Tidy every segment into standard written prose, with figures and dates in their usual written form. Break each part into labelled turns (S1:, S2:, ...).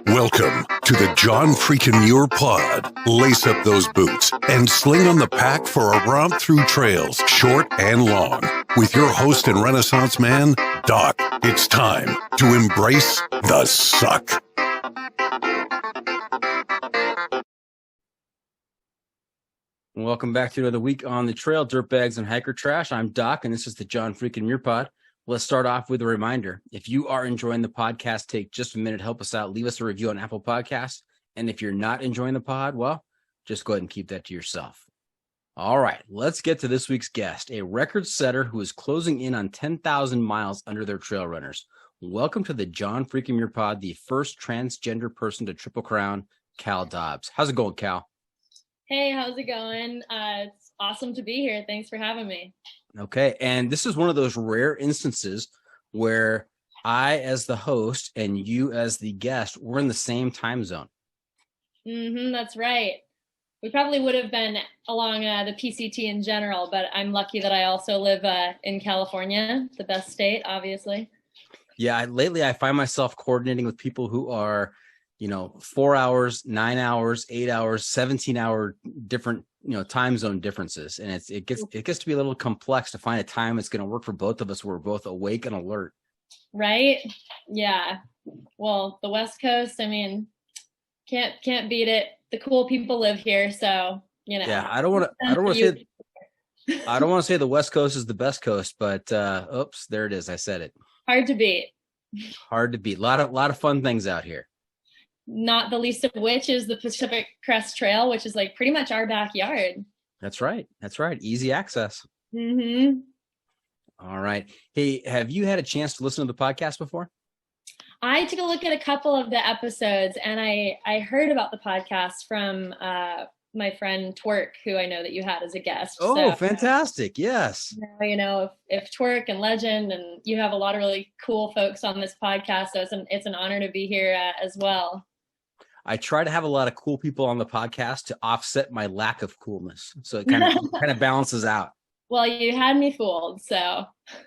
S1: Welcome to the John Freakin' Muir Pod. Lace up those boots and sling on the pack for a romp through trails, short and long. With your host and Renaissance man, Doc. It's time to embrace the suck.
S2: Welcome back to another week on the trail, dirtbags and hiker trash. I'm Doc, and this is the John Freakin' Muir Pod. Let's start off with a reminder. If you are enjoying the podcast, take just a minute, help us out, leave us a review on Apple Podcasts. And if you're not enjoying the pod, well, just go ahead and keep that to yourself. All right, let's get to this week's guest, a record setter who is closing in on 10,000 miles under their trail runners. Welcome to the John Freakin' Muir Pod, the first transgender person to Triple Crown, Cal Dobbs. How's it going, Cal?
S3: Hey, how's it going? It's awesome to be here. Thanks for having me.
S2: Okay, and this is one of those rare instances where I, as the host, and you, as the guest, we're in the same time zone.
S3: That's right. We probably would have been along the PCT in general, but I'm lucky that I also live in California, the best state, obviously.
S2: Yeah, lately I find myself coordinating with people who are, 4 hours, 9 hours, 8 hours, 17-hour different, time zone differences. And it gets to be a little complex to find a time that's going to work for both of us. We're both awake and alert. Right? Yeah. Well, the West Coast, I mean, can't beat it. The cool people live here, so, Yeah, I don't want to say the West Coast is the best coast, but oops, there it is. I said it. Hard to beat. Hard to beat. A lot of fun things out here. Not the least of which is the Pacific Crest Trail, which is like pretty much our backyard. That's right. Easy access. All right. Hey, have you had a chance to listen to the podcast before? I took a look at a couple of the episodes, and I heard about the podcast from my friend Twerk, who I know that you had as a guest. Oh, so, fantastic. Yes. If Twerk and Legend, and you have a lot of really cool folks on this podcast, so it's an honor to be here as well. I try to have a lot of cool people on the podcast to offset my lack of coolness. So it kind of balances out. Well, you had me fooled, so.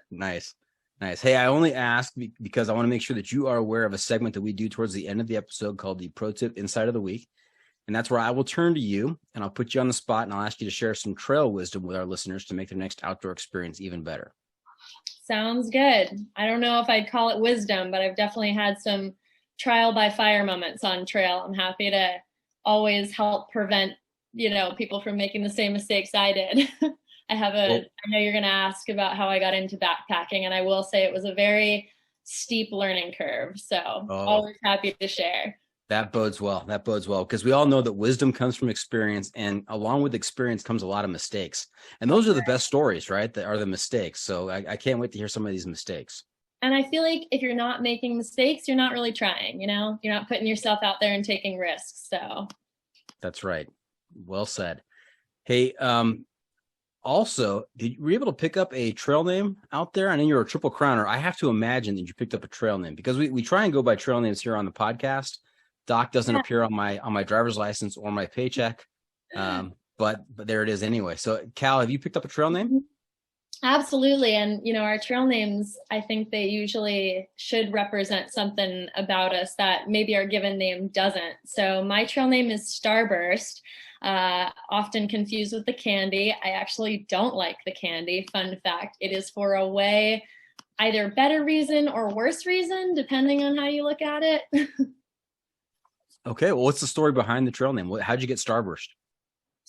S2: Nice. Hey, I only ask because I want to make sure that you are aware of a segment that we do towards the end of the episode called the Pro Tip Insight of the Week. And that's where I will turn to you and I'll put you on the spot and I'll ask you to share some trail wisdom with our listeners to make their next outdoor experience even better. Sounds good. I don't know if I'd call it wisdom, but I've definitely had some trial by fire moments on trail. I'm happy to always help prevent, people from making the same mistakes I did. I know you're going to ask about how I got into backpacking, and I will say it was a very steep learning curve. So always happy to share. That bodes well, because we all know that wisdom comes from experience, and along with experience comes a lot of mistakes. And those are the best stories, right? That are the mistakes. So I can't wait to hear some of these mistakes. And I feel like if you're not making mistakes, you're not really trying, You're not putting yourself out there and taking risks. So that's right. Well said. Hey, also, were you able to pick up a trail name out there? I know you're a Triple Crowner. I have to imagine that you picked up a trail name because we try and go by trail names here on the podcast. Doc doesn't appear on my driver's license or my paycheck, but there it is anyway. So, Cal, have you picked up a trail name? Absolutely. And, our trail names, I think they usually should represent something about us that maybe our given name doesn't. So my trail name is Starburst, often confused with the candy. I actually don't like the candy. Fun fact, it is for a way, either better reason or worse reason, depending on how you look at it. Okay. Well, what's the story behind the trail name? How'd you get Starburst?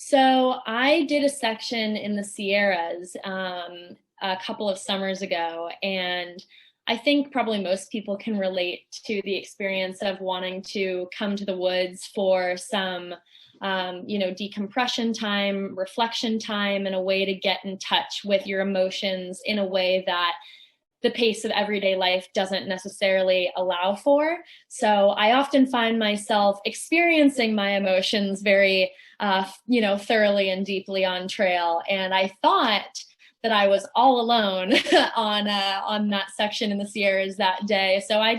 S2: So I did a section in the Sierras a couple of summers ago, and I think probably most people can relate to the experience of wanting to come to the woods for some, decompression time, reflection time, and a way to get in touch with your emotions in a way that the pace of everyday life doesn't necessarily allow for. So I often find myself experiencing my emotions very, thoroughly and deeply on trail. And I thought that I was all alone on that section in the Sierras that day. So I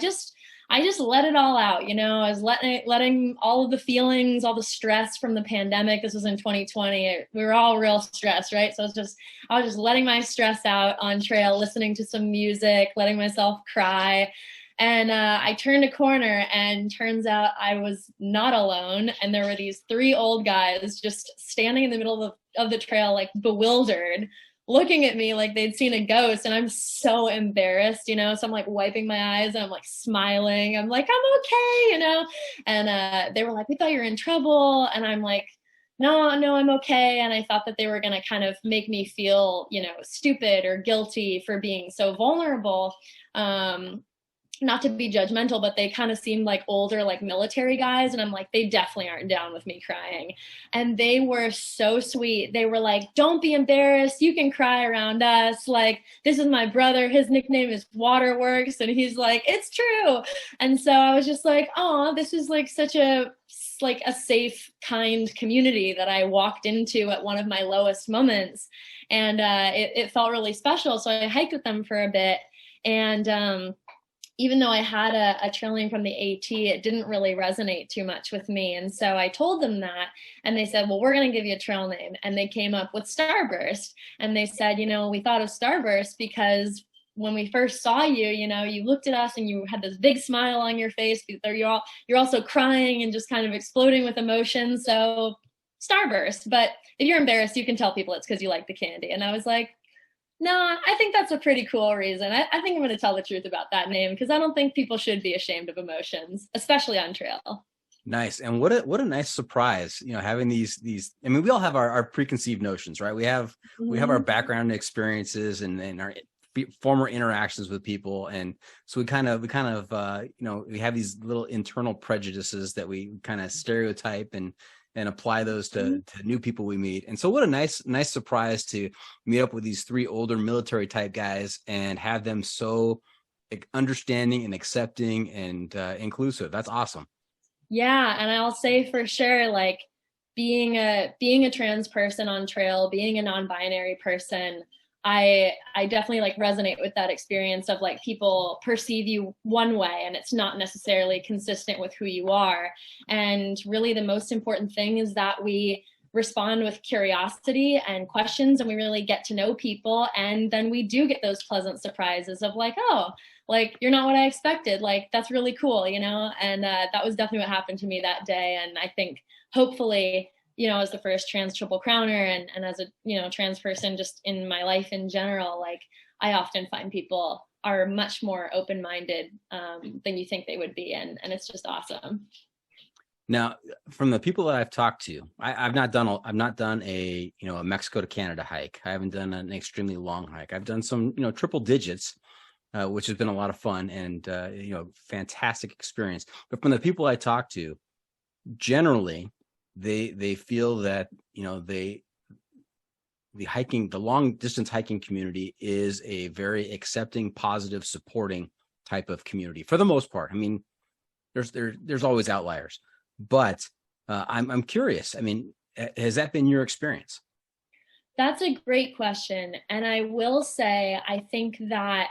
S2: I just let it all out. I was letting all of the feelings, all the stress from the pandemic. This was in 2020. We were all real stressed, right? So I was just letting my stress out on trail, listening to some music, letting myself cry. And I turned a corner, and turns out I was not alone. And there were these 3 old guys just standing in the middle of the trail, like bewildered, looking at me like they'd seen a ghost. And I'm so embarrassed, so I'm like wiping my eyes and I'm like smiling. I'm like, I'm okay, and they were like, we thought you were in trouble. And I'm like, no, I'm okay. And I thought that they were going to kind of make me feel, stupid or guilty for being so vulnerable. Not to be judgmental, but they kind of seemed like older, like military guys. And I'm like, they definitely aren't down with me crying. And they were so sweet. They were like, don't be embarrassed. You can cry around us. Like, this is my brother. His nickname is Waterworks. And he's like, it's true. And so I was just like, oh, this is like such a safe, kind community that I walked into at one of my lowest moments. And it felt really special. So I hiked with them for a bit. And, even though I had a trail name from the AT, it didn't really resonate too much with me. And so I told them that, and they said, well, we're going to give you a trail name. And they came up with Starburst. And they said, we thought of Starburst because when we first saw you, you looked at us and you had this big smile on your face. You're also crying and just kind of exploding with emotion. So Starburst. But if you're embarrassed, you can tell people it's because you like the candy. And I was like, no, I think that's a pretty cool reason. I think I'm going to tell the truth about that name because I don't think people should be ashamed of emotions, especially on trail.
S4: Nice. And what a nice surprise, having these, I mean, we all have our preconceived notions, right? We have our background experiences and our former interactions with people. And so we kind of, we have these little internal prejudices that we kind of stereotype and apply those to new people we meet. And so what a nice surprise to meet up with these 3 older military type guys and have them so understanding and accepting and inclusive. That's awesome.
S2: Yeah. And I'll say for sure, like being a trans person on trail, being a non-binary person, I definitely like resonate with that experience of like people perceive you one way and it's not necessarily consistent with who you are. And really the most important thing is that we respond with curiosity and questions and we really get to know people. And then we do get those pleasant surprises of like, oh, like you're not what I expected. Like that's really cool, and that was definitely what happened to me that day. And I think hopefully, as the first trans triple crowner and as a, trans person just in my life in general, like I often find people are much more open-minded than you think they would be. And it's just awesome.
S4: Now, from the people that I've talked to, I've not done a Mexico to Canada hike. I haven't done an extremely long hike. I've done some, triple digits, which has been a lot of fun and, fantastic experience. But from the people I talk to, generally, they feel that the long distance hiking community is a very accepting, positive, supporting type of community for the most part. I mean, there's always outliers, but I'm curious. I mean, has that been your experience?
S2: That's a great question, and I will say I think that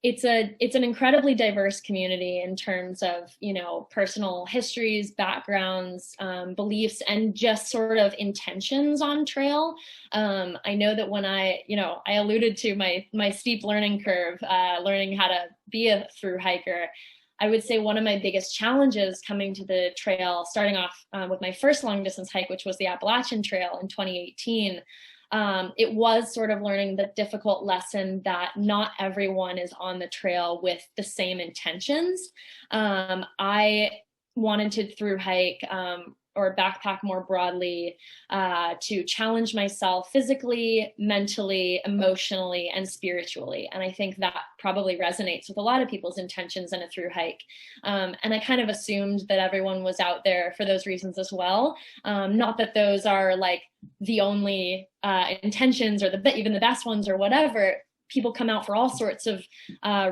S2: it's an incredibly diverse community in terms of, personal histories, backgrounds, beliefs, and just sort of intentions on trail. I know that when I alluded to my steep learning curve, learning how to be a through hiker, I would say one of my biggest challenges coming to the trail, starting off with my first long distance hike, which was the Appalachian Trail in 2018, it was sort of learning the difficult lesson that not everyone is on the trail with the same intentions. I wanted to through hike or backpack more broadly to challenge myself physically, mentally, emotionally, and spiritually. And I think that probably resonates with a lot of people's intentions in a through hike. And I kind of assumed that everyone was out there for those reasons as well. Not that those are like the only intentions or even the best ones or whatever, people come out for all sorts of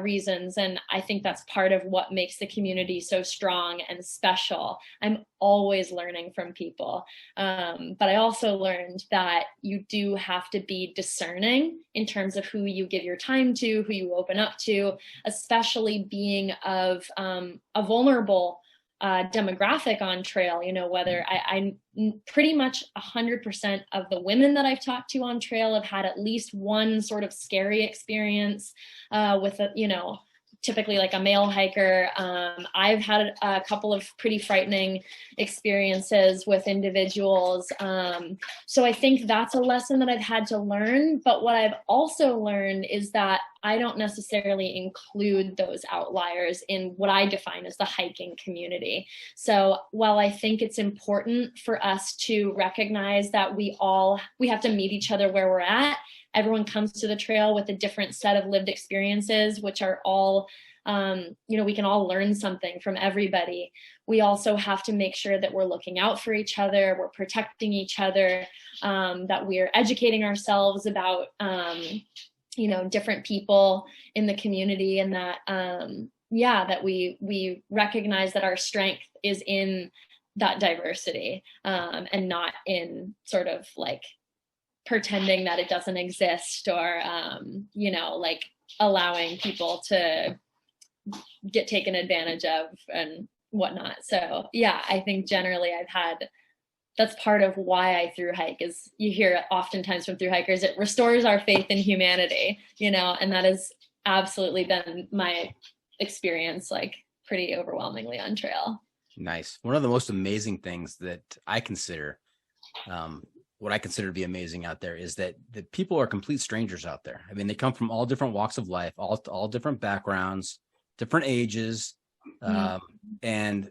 S2: reasons. And I think that's part of what makes the community so strong and special. I'm always learning from people. But I also learned that you do have to be discerning in terms of who you give your time to, who you open up to, especially being of a vulnerable demographic on trail, whether I pretty much 100% of the women that I've talked to on trail have had at least one sort of scary experience with, typically like a male hiker. I've had a couple of pretty frightening experiences with individuals. So I think that's a lesson that I've had to learn. But what I've also learned is that I don't necessarily include those outliers in what I define as the hiking community. So while I think it's important for us to recognize that we have to meet each other where we're at, everyone comes to the trail with a different set of lived experiences, which are all, we can all learn something from everybody. We also have to make sure that we're looking out for each other, we're protecting each other, that we're educating ourselves about, different people in the community, and that, that we recognize that our strength is in that diversity, and not in sort of like pretending that it doesn't exist, or, allowing people to get taken advantage of and whatnot. So yeah, I think generally that's part of why I thru hike, is you hear oftentimes from thru hikers, it restores our faith in humanity, and that has absolutely been my experience, like pretty overwhelmingly on trail.
S4: Nice. One of the most amazing things that I consider, what I consider to be amazing out there, is that the people are complete strangers out there. I mean, they come from all different walks of life, all different backgrounds, different ages. And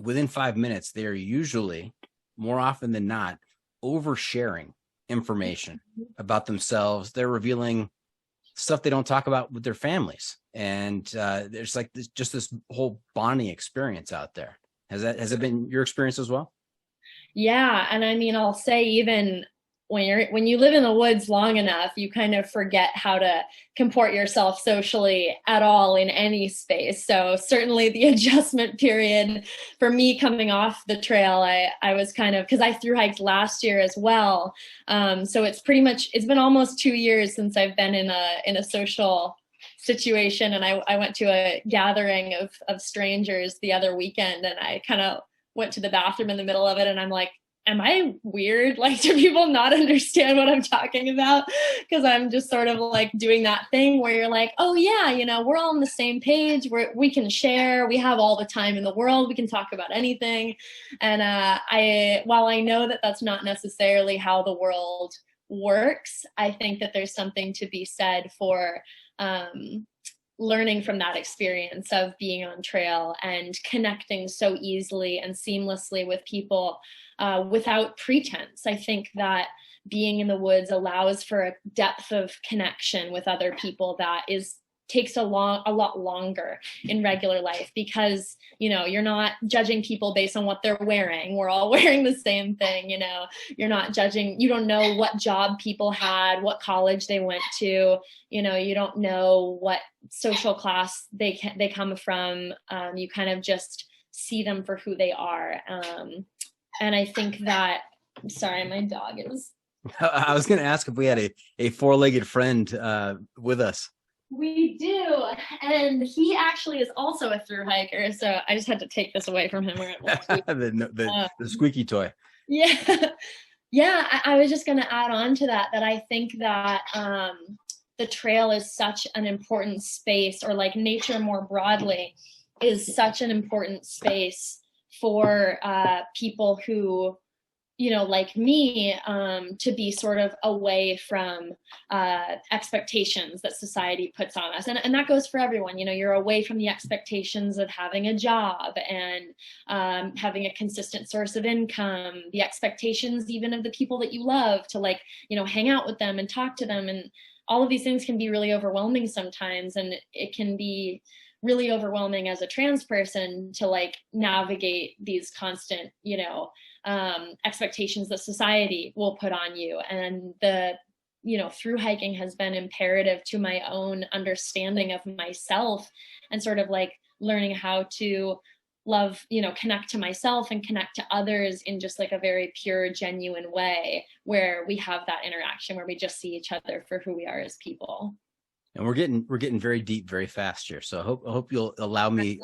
S4: within 5 minutes, they're usually, more often than not, oversharing information about themselves. They're revealing stuff they don't talk about with their families. And there's like this whole bonding experience out there. Has it been your experience as well?
S2: Yeah. And I mean, I'll say, even when you live in the woods long enough, you kind of forget how to comport yourself socially at all in any space. So certainly the adjustment period for me coming off the trail, I was kind of, because I thru hiked last year as well. So it's been almost 2 years since I've been in a social situation. And I went to a gathering of strangers the other weekend, and I kind of went to the bathroom in the middle of it, and I'm like, am I weird? Like, do people not understand what I'm talking about? Because I'm just sort of like doing that thing where you're like, oh yeah, we're all on the same page, we can share, we have all the time in the world, we can talk about anything. And while I know that that's not necessarily how the world works, I think that there's something to be said for learning from that experience of being on trail and connecting so easily and seamlessly with people without pretense. I think that being in the woods allows for a depth of connection with other people that takes a lot longer in regular life, because you're not judging people based on what they're wearing. We're all wearing the same thing. You're not judging, you don't know what job people had, what college they went to, you don't know what social class they come from. You kind of just see them for who they are. And I think that, sorry, my dog is.
S4: I was going to ask if we had a four-legged friend with us.
S2: We do, and he actually is also a thru hiker, so I just had to take this away from him.
S4: The squeaky toy.
S2: Yeah. I was just going to add on to that I think that the trail is such an important space, or like nature more broadly is such an important space for people who, like me, to be sort of away from expectations that society puts on us. And that goes for everyone. You're away from the expectations of having a job and having a consistent source of income, the expectations even of the people that you love to hang out with them and talk to them. And all of these things can be really overwhelming sometimes. And it can be really overwhelming as a trans person to navigate these constant, expectations that society will put on you. And the through hiking has been imperative to my own understanding of myself, and sort of like learning how to love, connect to myself and connect to others in just like a very pure, genuine way, where we have that interaction where we just see each other for who we are as people.
S4: And we're getting very deep very fast here. So I hope you'll allow me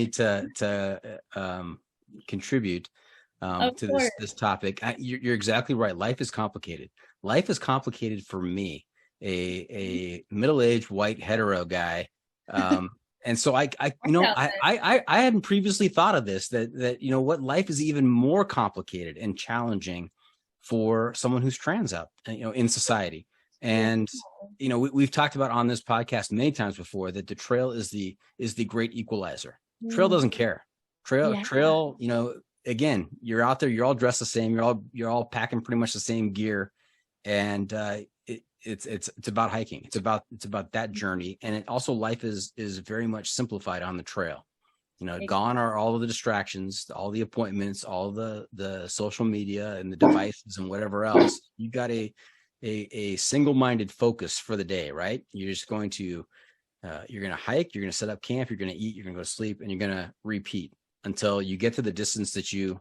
S4: to contribute to this topic. You're exactly right. Life is complicated. Life is complicated for me, a middle-aged white hetero guy. And so I hadn't previously thought of this, that what life is even more complicated and challenging for someone who's trans out, in society. And we've talked about on this podcast many times before that the trail is the great equalizer. Trail doesn't care. Trail, again, you're out there, you're all dressed the same, you're all packing pretty much the same gear, and it's about hiking. It's about that journey. And it also, life is very much simplified on the trail. Gone are all of the distractions, all the appointments, all the social media and the devices and whatever else. You got a single-minded focus for the day, right? You're just going to you're going to hike, you're going to set up camp, you're going to eat, you're going to go to sleep, and you're going to repeat until you get to the distance that you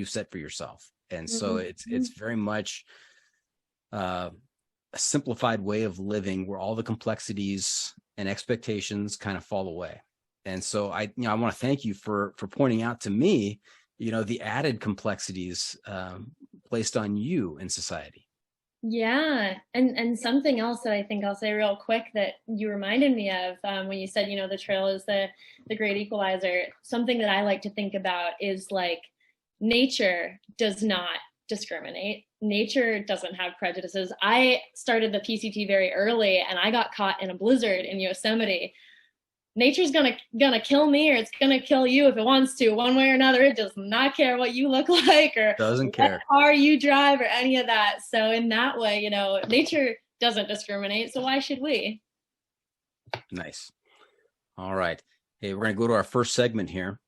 S4: set for yourself. And so it's very much a simplified way of living where all the complexities and expectations kind of fall away. And so I want to thank you for pointing out to me, the added complexities placed on you in society.
S2: Yeah. And something else that I think I'll say real quick that you reminded me of when you said, the trail is the great equalizer. Something that I like to think about is like, nature does not discriminate. Nature doesn't have prejudices. I started the PCT very early and I got caught in a blizzard in Yosemite. Nature's gonna kill me, or it's gonna kill you if it wants to, one way or another. It does not care what you look like or
S4: doesn't care
S2: what car you drive or any of that. So in that way, nature doesn't discriminate. So why should we?
S4: Nice. All right. Hey, we're gonna go to our first segment here.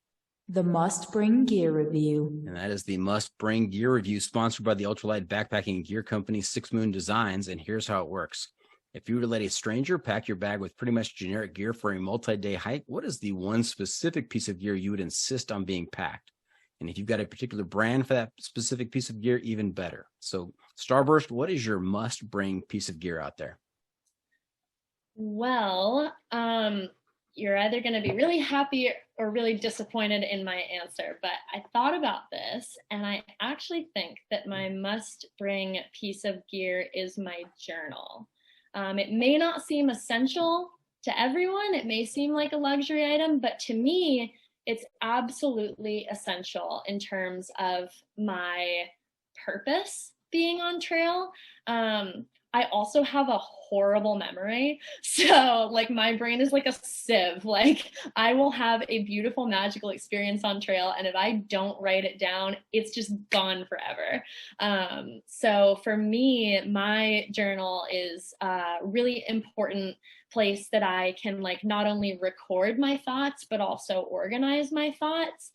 S5: The Must Bring Gear Review.
S4: And that is the Must Bring Gear Review, sponsored by the ultralight backpacking gear company 6 Moon Designs. And here's how it works. If you were to let a stranger pack your bag with pretty much generic gear for a multi-day hike, what is the one specific piece of gear you would insist on being packed? And if you've got a particular brand for that specific piece of gear, even better. So Starburst, what is your must-bring piece of gear out there?
S2: Well, you're either going to be really happy or really disappointed in my answer, but I thought about this and I actually think that my must-bring piece of gear is my journal. It may not seem essential to everyone. It may seem like a luxury item, but to me, it's absolutely essential in terms of my purpose being on trail. I also have a horrible memory. So like my brain is like a sieve. Like I will have a beautiful, magical experience on trail. And if I don't write it down, it's just gone forever. So for me, my journal is a really important place that I can like not only record my thoughts, but also organize my thoughts.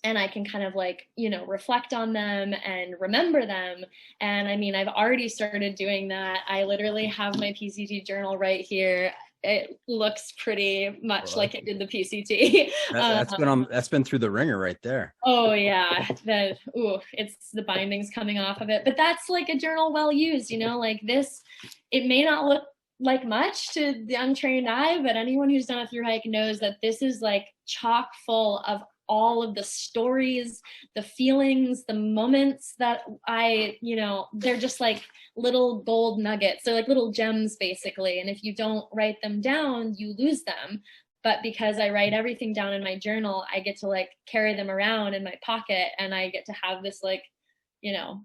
S2: And I can kind of like, reflect on them and remember them. And I mean, I've already started doing that. I literally have my PCT journal right here. It looks pretty much like it did the PCT.
S4: That's been through the ringer right there.
S2: Oh yeah. It's the bindings coming off of it, but that's like a journal well used, like this, it may not look like much to the untrained eye, but anyone who's done a through hike knows that this is like chock full of all of the stories, the feelings, the moments that they're just like little gold nuggets. They're like little gems basically. And if you don't write them down, you lose them. But because I write everything down in my journal, I get to like carry them around in my pocket and I get to have this like,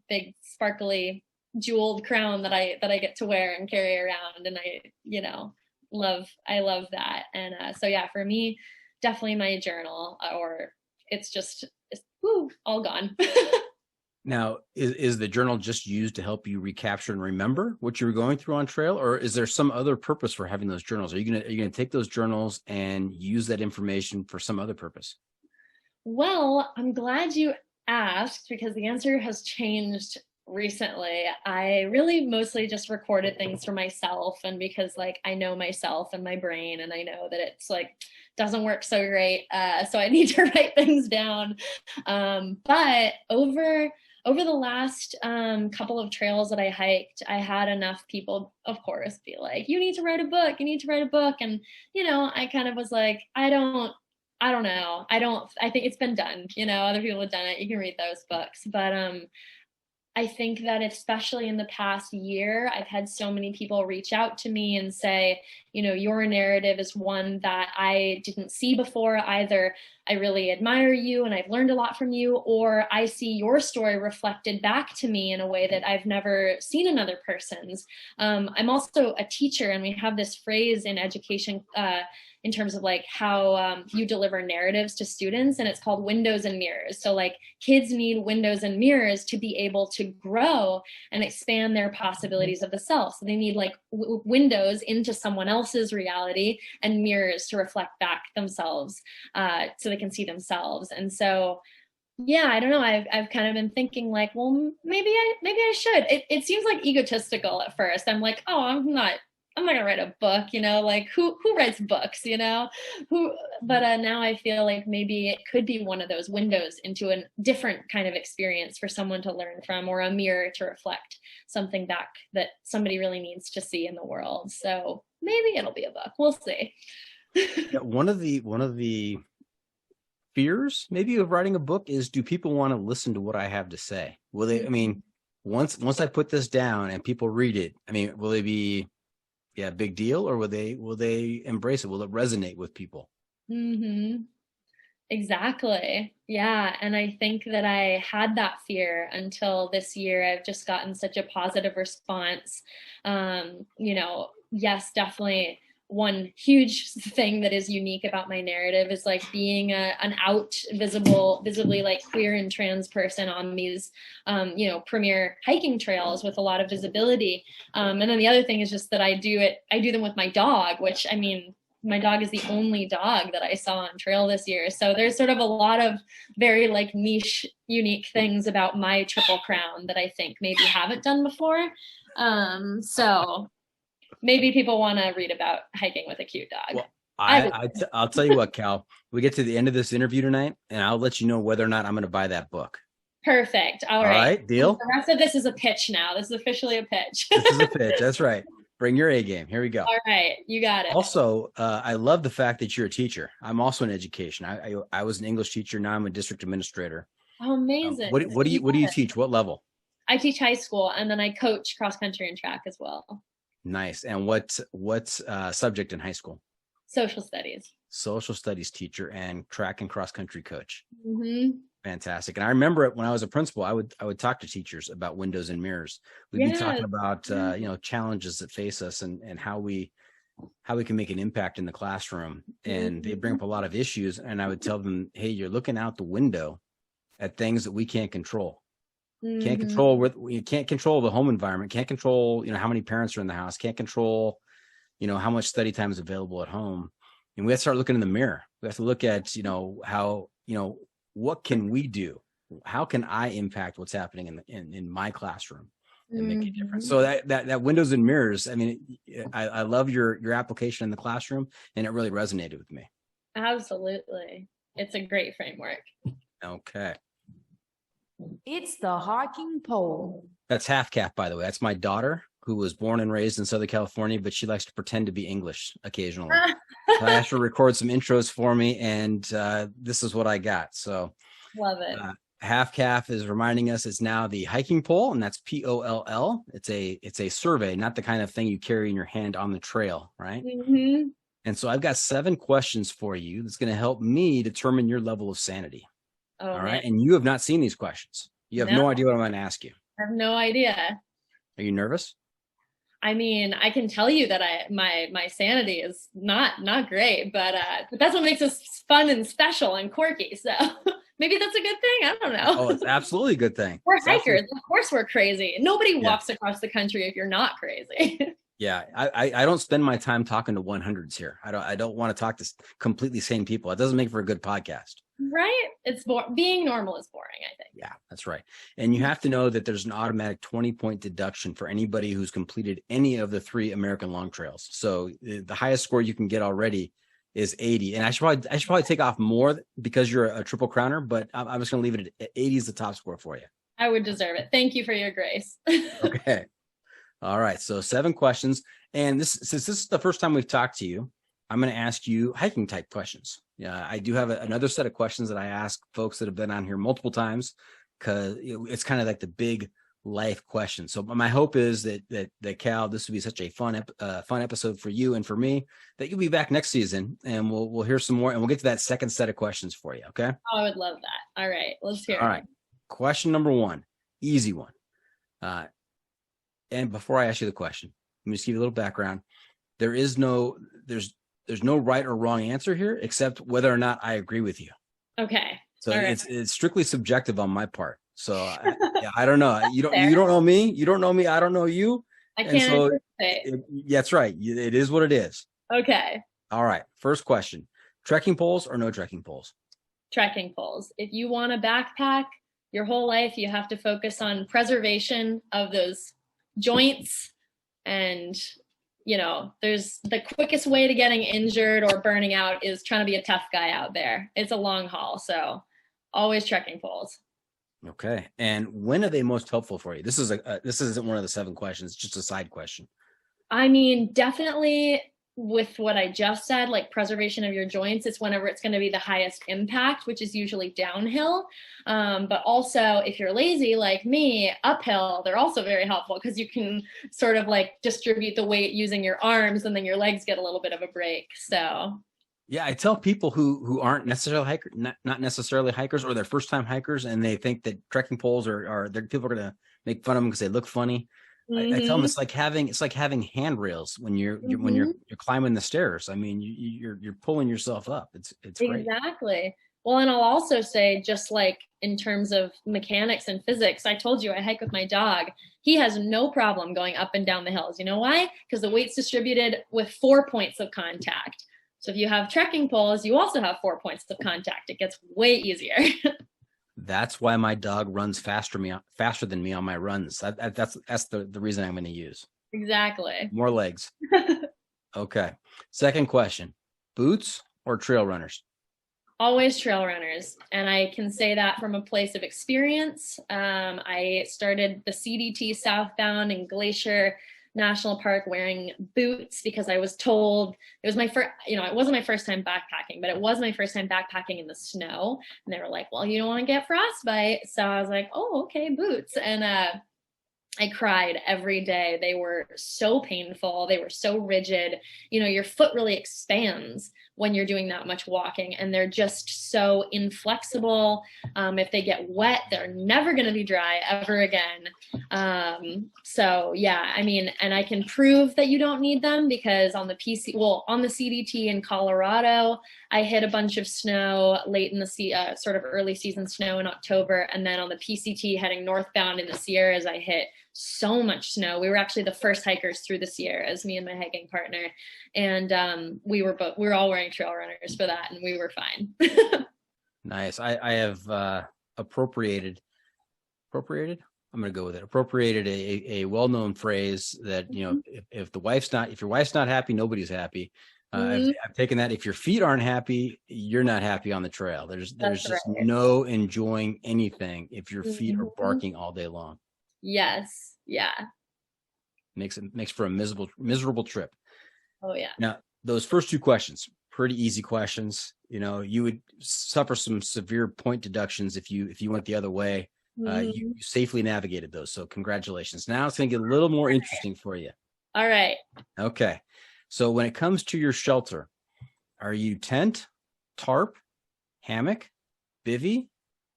S2: big sparkly jeweled crown that I get to wear and carry around. And I love that. And so yeah, for me, definitely my journal, or it's all gone.
S4: Now, is the journal just used to help you recapture and remember what you were going through on trail, or is there some other purpose for having those journals? Are you gonna take those journals and use that information for some other purpose?
S2: Well, I'm glad you asked, because the answer has changed
S3: recently. I really mostly just recorded things for myself, and because like I know myself and my brain, and I know that it's like doesn't work so great, so I need to write things down. But over the last couple of trails that I hiked, I had enough people, of course, be like, you need to write a book, you need to write a book. And, you know, I kind of was like, I don't know. I think it's been done, you know, other people have done it. You can read those books. But I think that especially in the past year, I've had so many people reach out to me and say, you know, your narrative is one that I didn't see before. Either I really admire you and I've learned a lot from you, or I see your story reflected back to me in a way that I've never seen another person's. I'm also a teacher, and we have this phrase in education in terms of like how you deliver narratives to students, and it's called windows and mirrors. So like kids need windows and mirrors to be able to grow and expand their possibilities of the self. So they need like windows into someone else's reality and mirrors to reflect back themselves, so they can see themselves. And so, yeah, I don't know. I've kind of been thinking like, well, maybe I should. It seems like egotistical at first. I'm like, oh, I'm not gonna write a book, you know, like who writes books, you know, but now I feel like maybe it could be one of those windows into a different kind of experience for someone to learn from, or a mirror to reflect something back that somebody really needs to see in the world. So maybe it'll be a book. We'll see.
S4: Yeah, one of the fears maybe of writing a book is, do people want to listen to what I have to say? Will they, I mean, once I put this down and people read it, I mean, will they be big deal, or will they embrace it? Will it resonate with people?
S3: Mm-hmm. Exactly. Yeah. And I think that I had that fear until this year. I've just gotten such a positive response. You know, yes, definitely. One huge thing that is unique about my narrative is like being an visibly like queer and trans person on these, you know, premier hiking trails with a lot of visibility. And then the other thing is just that I do them with my dog, which, I mean, my dog is the only dog that I saw on trail this year. So there's sort of a lot of very like niche, unique things about my Triple Crown that I think maybe haven't done before. So maybe people want to read about hiking with a cute dog.
S4: Well, I'll tell you what, Cal, we get to the end of this interview tonight, and I'll let you know whether or not I'm going to buy that book.
S3: Perfect. All right.
S4: All right, deal?
S3: The rest of this is a pitch now. This is officially a pitch.
S4: This is a pitch. That's right. Bring your A game. Here we go.
S3: All right. You got it.
S4: Also, I love the fact that you're a teacher. I'm also in education. I was an English teacher. Now I'm a district administrator.
S3: Oh, amazing.
S4: What do you teach? What level?
S3: I teach high school, and then I coach cross country and track as well.
S4: Nice. And what subject in high school?
S3: Social studies.
S4: Social studies teacher and track and cross country coach.
S3: Mm-hmm.
S4: Fantastic. And I remember it when I was a principal, I would talk to teachers about windows and mirrors. We'd be talking about you know, challenges that face us and how we can make an impact in the classroom. And they bring up a lot of issues, and I would tell them, hey, you're looking out the window at things that we can't control. Can't control the home environment, can't control, you know, how many parents are in the house, can't control, you know, how much study time is available at home. And we have to start looking in the mirror. We have to look at, you know, how, you know, what can we do? How can I impact what's happening in my classroom and make a difference? So that windows and mirrors, I mean, I love your application in the classroom, and it really resonated with me.
S3: Absolutely. It's a great framework.
S4: Okay.
S5: It's the hiking pole.
S4: That's Half Calf, by the way. That's my daughter, who was born and raised in Southern California, but she likes to pretend to be English occasionally. So I asked her to record some intros for me, and this is what I got. So
S3: love it.
S4: Half Calf is reminding us it's now the hiking pole, and that's POLL. It's a survey, not the kind of thing you carry in your hand on the trail, right?
S3: Mm-hmm.
S4: And so I've got 7 questions for you that's going to help me determine your level of sanity.
S3: Oh,
S4: all right. And you have not seen these questions. You have no idea what I'm going to ask you.
S3: I have no idea.
S4: Are you nervous?
S3: I mean, I can tell you that my sanity is not great, but that's what makes us fun and special and quirky. So maybe that's a good thing. I don't know.
S4: Oh, it's absolutely a good thing.
S3: We're hikers. Of course we're crazy. Nobody walks across the country if you're not crazy.
S4: Yeah. I don't spend my time talking to 100s here. I don't want to talk to completely sane people. It doesn't make for a good podcast.
S2: Right? Being normal is boring, I think.
S4: Yeah, that's right. And you have to know that there's an automatic 20-point deduction for anybody who's completed any of the 3 American long trails. So the highest score you can get already is 80. And I should probably take off more because you're a triple crowner, but I'm just going to leave it at 80 is the top score for you.
S2: I would deserve it. Thank you for your grace.
S4: Okay. All right. So 7 questions. And since this is the first time we've talked to you, I'm going to ask you hiking type questions. Yeah, I do have another set of questions that I ask folks that have been on here multiple times because it's kind of like the big life question. So my hope is that Cal, this will be such a fun episode for you and for me that you'll be back next season and we'll hear some more and we'll get to that second set of questions for you. Okay.
S2: Oh, I would love that. All right, let's hear it.
S4: All right. Question number 1, easy one. And before I ask you the question, let me just give you a little background. There's no right or wrong answer here, except whether or not I agree with you.
S2: Okay.
S4: So it's strictly subjective on my part. So I don't know. You don't know me. You don't know me. I don't know you.
S2: I can't
S4: that's right. It is what it is.
S2: Okay.
S4: All right. First question: trekking poles or no trekking poles?
S2: Trekking poles. If you want to backpack your whole life, you have to focus on preservation of those joints and there's the quickest way to getting injured or burning out is trying to be a tough guy out there. It's a long haul. So always trekking poles.
S4: Okay. And when are they most helpful for you? This isn't one of the 7 questions, just a side question.
S2: I mean, definitely with what I just said, like preservation of your joints, it's whenever it's going to be the highest impact, which is usually downhill. But also if you're lazy like me, uphill, they're also very helpful because you can sort of like distribute the weight using your arms and then your legs get a little bit of a break. So
S4: yeah, I tell people who aren't necessarily not necessarily hikers or they're first time hikers and they think that trekking poles are people are going to make fun of them because they look funny. I tell them it's like having handrails when you're climbing the stairs. I mean, you're pulling yourself up. It's great.
S2: Exactly. Well, and I'll also say, just like in terms of mechanics and physics, I told you I hike with my dog. He has no problem going up and down the hills. You know why? Because the weight's distributed with 4 points of contact. So if you have trekking poles, you also have 4 points of contact. It gets way easier.
S4: That's why my dog runs faster than me on my runs. That's the reason I'm going to use.
S2: Exactly.
S4: More legs. Okay. Second question: boots or trail runners?
S2: Always trail runners. And I can say that from a place of experience. I started the CDT southbound in Glacier National Park wearing boots because I was told it was my first, it wasn't my first time backpacking, but it was my first time backpacking in the snow. And they were like, well, you don't want to get frostbite. So I was like, oh, okay, boots. And I cried every day. They were so painful. They were so rigid. Your foot really expands when you're doing that much walking, and they're just so inflexible. If they get wet, they're never going to be dry ever again. So yeah, I mean, and I can prove that you don't need them because on the CDT in Colorado, I hit a bunch of snow late in the sort of early season snow in October. And then on the PCT heading northbound in the Sierras, I hit so much snow. We were actually the first hikers through the Sierras, me and my hiking partner. And we were all wearing trail runners for that, and we were fine.
S4: Nice. I have appropriated. I'm going to go with it. Appropriated a well-known phrase that, if your wife's not happy, nobody's happy. I've taken that. If your feet aren't happy, you're not happy on the trail. There's just no enjoying anything if your feet are barking all day long.
S2: Yes. Yeah.
S4: Makes for a miserable trip.
S2: Oh yeah.
S4: Now, those first 2 questions, pretty easy questions. You would suffer some severe point deductions if you went the other way. You safely navigated those. So congratulations. Now it's going to get a little more interesting for you.
S2: All right.
S4: Okay. So when it comes to your shelter, are you tent, tarp, hammock, bivvy,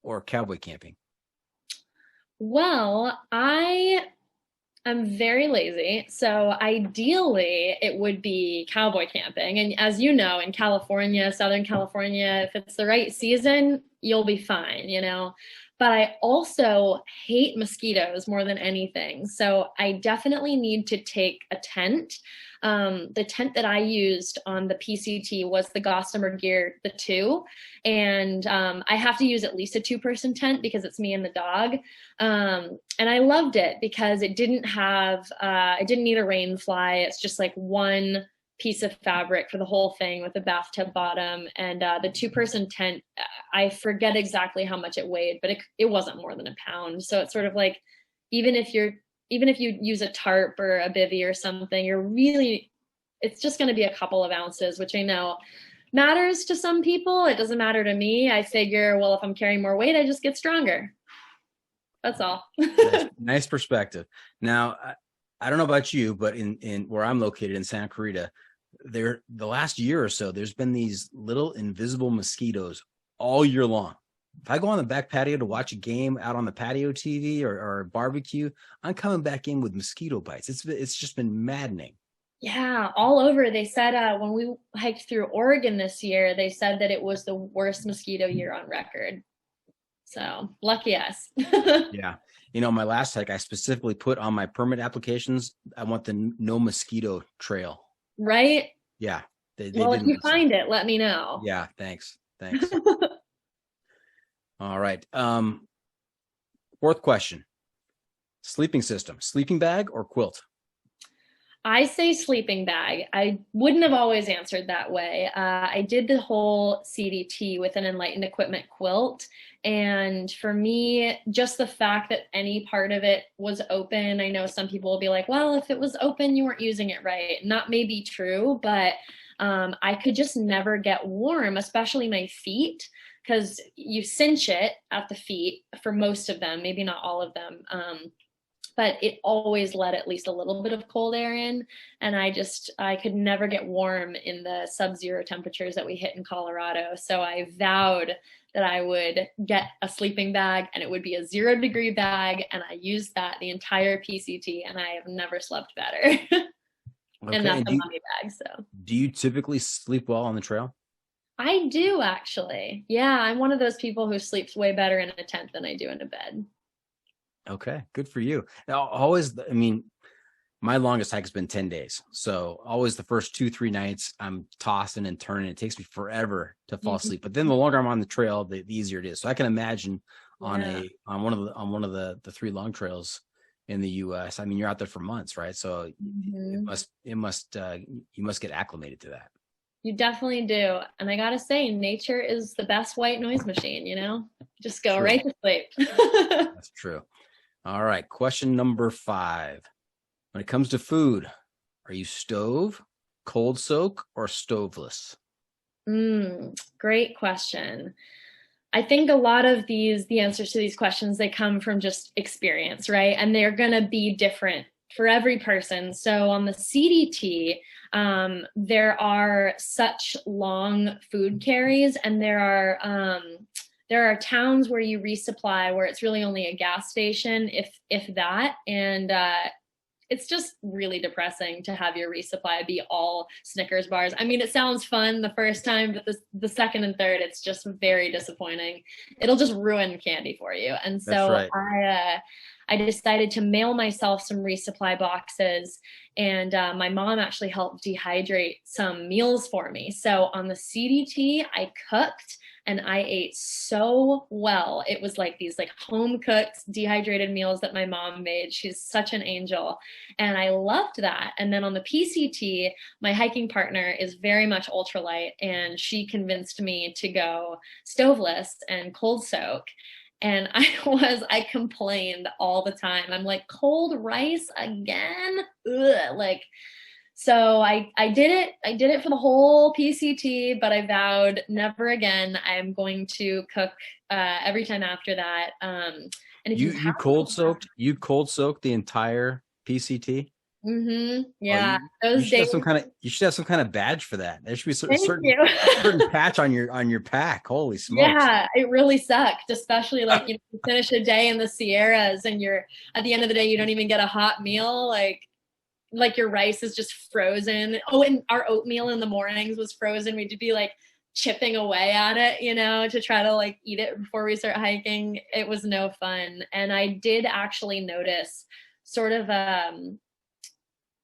S4: or cowboy camping?
S2: Well, I am very lazy. So ideally it would be cowboy camping. And as you know, in California, Southern California, if it's the right season, you'll be fine, but I also hate mosquitoes more than anything. So I definitely need to take a tent. The tent that I used on the PCT was the Gossamer Gear, the 2. And I have to use at least a 2-person tent because it's me and the dog. And I loved it because it didn't need a rain fly. It's just like one piece of fabric for the whole thing with a bathtub bottom. And the 2-person tent, I forget exactly how much it weighed, but it wasn't more than a pound. So it's sort of like, even if you use a tarp or a bivvy or something, it's just going to be a couple of ounces, which I know matters to some people. It doesn't matter to me. I figure, well, if I'm carrying more weight, I just get stronger. That's all.
S4: Nice perspective. Now, I don't know about you, but in where I'm located in Santa Clarita, the last year or so, there's been these little invisible mosquitoes all year long. If I go on the back patio to watch a game out on the patio TV or barbecue, I'm coming back in with mosquito bites. It's just been maddening.
S2: Yeah, all over. They said when we hiked through Oregon this year, they said that it was the worst mosquito year on record. So lucky us.
S4: Yeah. My last hike, I specifically put on my permit applications, I want the no mosquito trail.
S2: Right?
S4: Yeah.
S2: Well, if you find it, let me know.
S4: Yeah. Thanks. All right. 4th question. Sleeping system, sleeping bag or quilt?
S2: I say sleeping bag. I wouldn't have always answered that way. I did the whole CDT with an Enlightened Equipment quilt. And for me, just the fact that any part of it was open, I know some people will be like, well, if it was open, you weren't using it right. And that may be true, but I could just never get warm, especially my feet, because you cinch it at the feet for most of them, maybe not all of them. But it always let at least a little bit of cold air in. And I could never get warm in the sub-zero temperatures that we hit in Colorado. So I vowed that I would get a sleeping bag, and it would be a 0-degree bag. And I used that the entire PCT, and I have never slept better.
S4: Okay.
S2: And that's a mummy bag. So
S4: do you typically sleep well on the trail?
S2: I do, actually. Yeah, I'm one of those people who sleeps way better in a tent than I do in a bed.
S4: Okay, good for you. Now, my longest hike has been 10 days. So always the first 2-3 nights, I'm tossing and turning. It takes me forever to fall asleep. But then the longer I'm on the trail, the easier it is. So I can imagine on one of the 3 long trails in the US. I mean, you're out there for months, right? So you must get acclimated to that.
S2: You definitely do. And I gotta say, nature is the best white noise machine, Just go right to sleep.
S4: That's true. All right. Question number 5. When it comes to food, are you stove, cold soak, or stoveless?
S2: Great question. I think a lot of the answers to these questions, they come from just experience, right? And they're going to be different for every person. So on the CDT, there are such long food carries, and there are towns where you resupply where it's really only a gas station, if that. And it's just really depressing to have your resupply be all Snickers bars. I mean, it sounds fun the first time, but the second and third, it's just very disappointing. It'll just ruin candy for you. And so right. I decided to mail myself some resupply boxes, and my mom actually helped dehydrate some meals for me. So on the CDT, I cooked, and I ate so well. It was like these home cooked dehydrated meals that my mom made. She's such an angel. And I loved that. And then on the PCT, my hiking partner is very much ultralight, and she convinced me to go stoveless and cold soak. And I complained all the time. I'm like, cold rice again? Ugh, so I did it. I did it for the whole PCT, but I vowed never again. I'm going to cook every time after that. And if you
S4: cold soaked the entire PCT.
S2: Yeah,
S4: you should have some kind of badge for that. There should be a certain patch on your pack. Holy smokes!
S2: Yeah, it really sucked, especially you finish a day in the Sierras, and you're at the end of the day you don't even get a hot meal. Like your rice is just frozen. Oh, and our oatmeal in the mornings was frozen. We'd be chipping away at it, you know, to try to like eat it before we start hiking. It was no fun. And I did actually notice sort of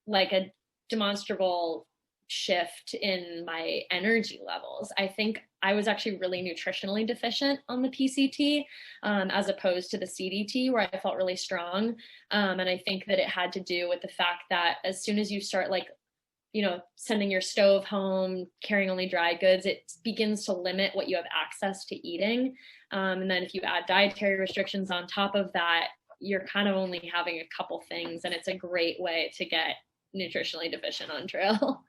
S2: like a demonstrable shift in my energy levels. I think I was actually really nutritionally deficient on the PCT as opposed to the CDT, where I felt really strong. And I think that it had to do with the fact that as soon as you start like, you know, sending your stove home, carrying only dry goods, it begins to limit what you have access to eating. And then if you add dietary restrictions on top of that, you're kind of only having a couple things, and it's a great way to get nutritionally deficient on trail.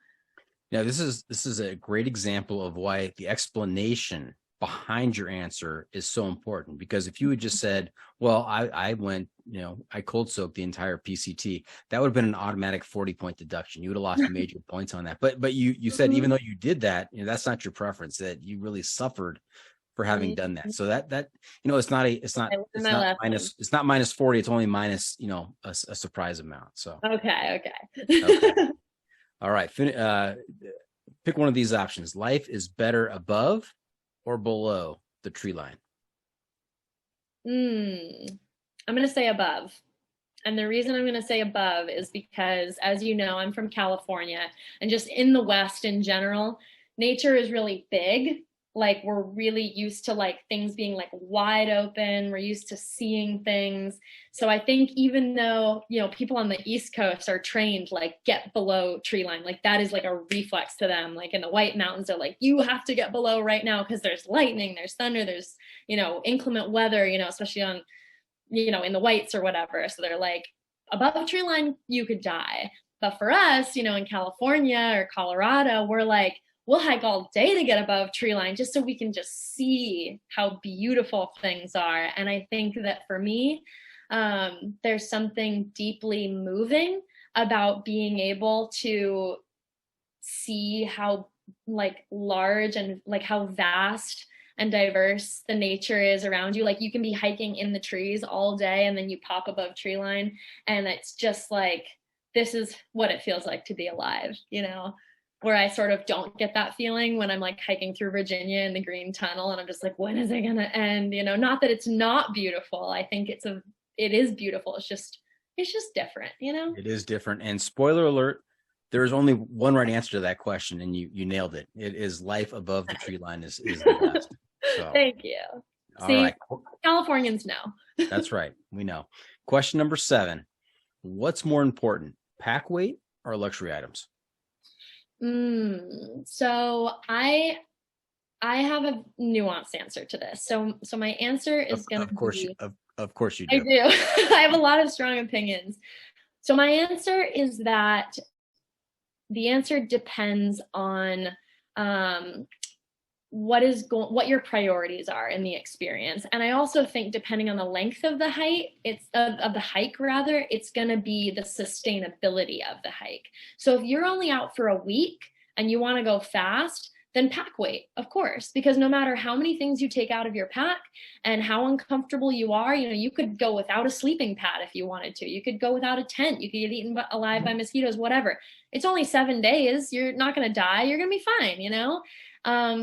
S4: Now, this is a great example of why the explanation behind your answer is so important, because if you had just said, well, I went, you know, I cold soaked the entire PCT, that would have been an automatic 40-point deduction. You would have lost major points on that. But you said, even though you did that, you know, that's not your preference, that you really suffered for having done that. So that, you know, it's not minus 40, it's only minus, you know, a surprise amount. So
S2: okay.
S4: All right. Pick one of these options. Life is better above or below the tree line?
S2: I'm going to say above. And the reason I'm going to say above is because, as you know, I'm from California, and just in the West in general, nature is really big. Like, we're really used to like things being like wide open. We're used to seeing things. So I think even though, you know, people on the East Coast are trained like get below tree line, like that is like a reflex to them. Like in the White Mountains, they're like, you have to get below right now because there's lightning, there's thunder, there's, you know, inclement weather, you know, especially on, you know, in the Whites or whatever. So they're like, above tree line, you could die. But for us, you know, in California or Colorado, we're like, we'll hike all day to get above tree line just so we can just see how beautiful things are. And I think that for me, there's something deeply moving about being able to see how like large and like how vast and diverse the nature is around you. Like, you can be hiking in the trees all day and then you pop above tree line, and it's just like, this is what it feels like to be alive, you know? Where I sort of don't get that feeling when I'm like hiking through Virginia in the Green Tunnel, and I'm just like, when is it gonna end? You know, not that it's not beautiful. I think it is beautiful. It's just different, you know? It
S4: is different. And spoiler alert, there is only one right answer to that question, and you nailed it. It is life above the tree line is the best. So,
S2: thank you.
S4: All
S2: See,
S4: right.
S2: Californians know.
S4: That's right. We know. Question number 7. What's more important, pack weight or luxury items?
S2: So I have a nuanced answer to this. So my answer is going to be...
S4: Of course you do.
S2: I do. I have a lot of strong opinions. So my answer is that the answer depends on what your priorities are in the experience. And I also think depending on the length of the hike, it's going to be the sustainability of the hike. So if you're only out for a week and you want to go fast, then pack weight, of course, because no matter how many things you take out of your pack and how uncomfortable you are, you know, you could go without a sleeping pad if you wanted to. You could go without a tent. You could get eaten alive by mosquitoes, whatever. It's only 7 days. You're not going to die. You're going to be fine, you know?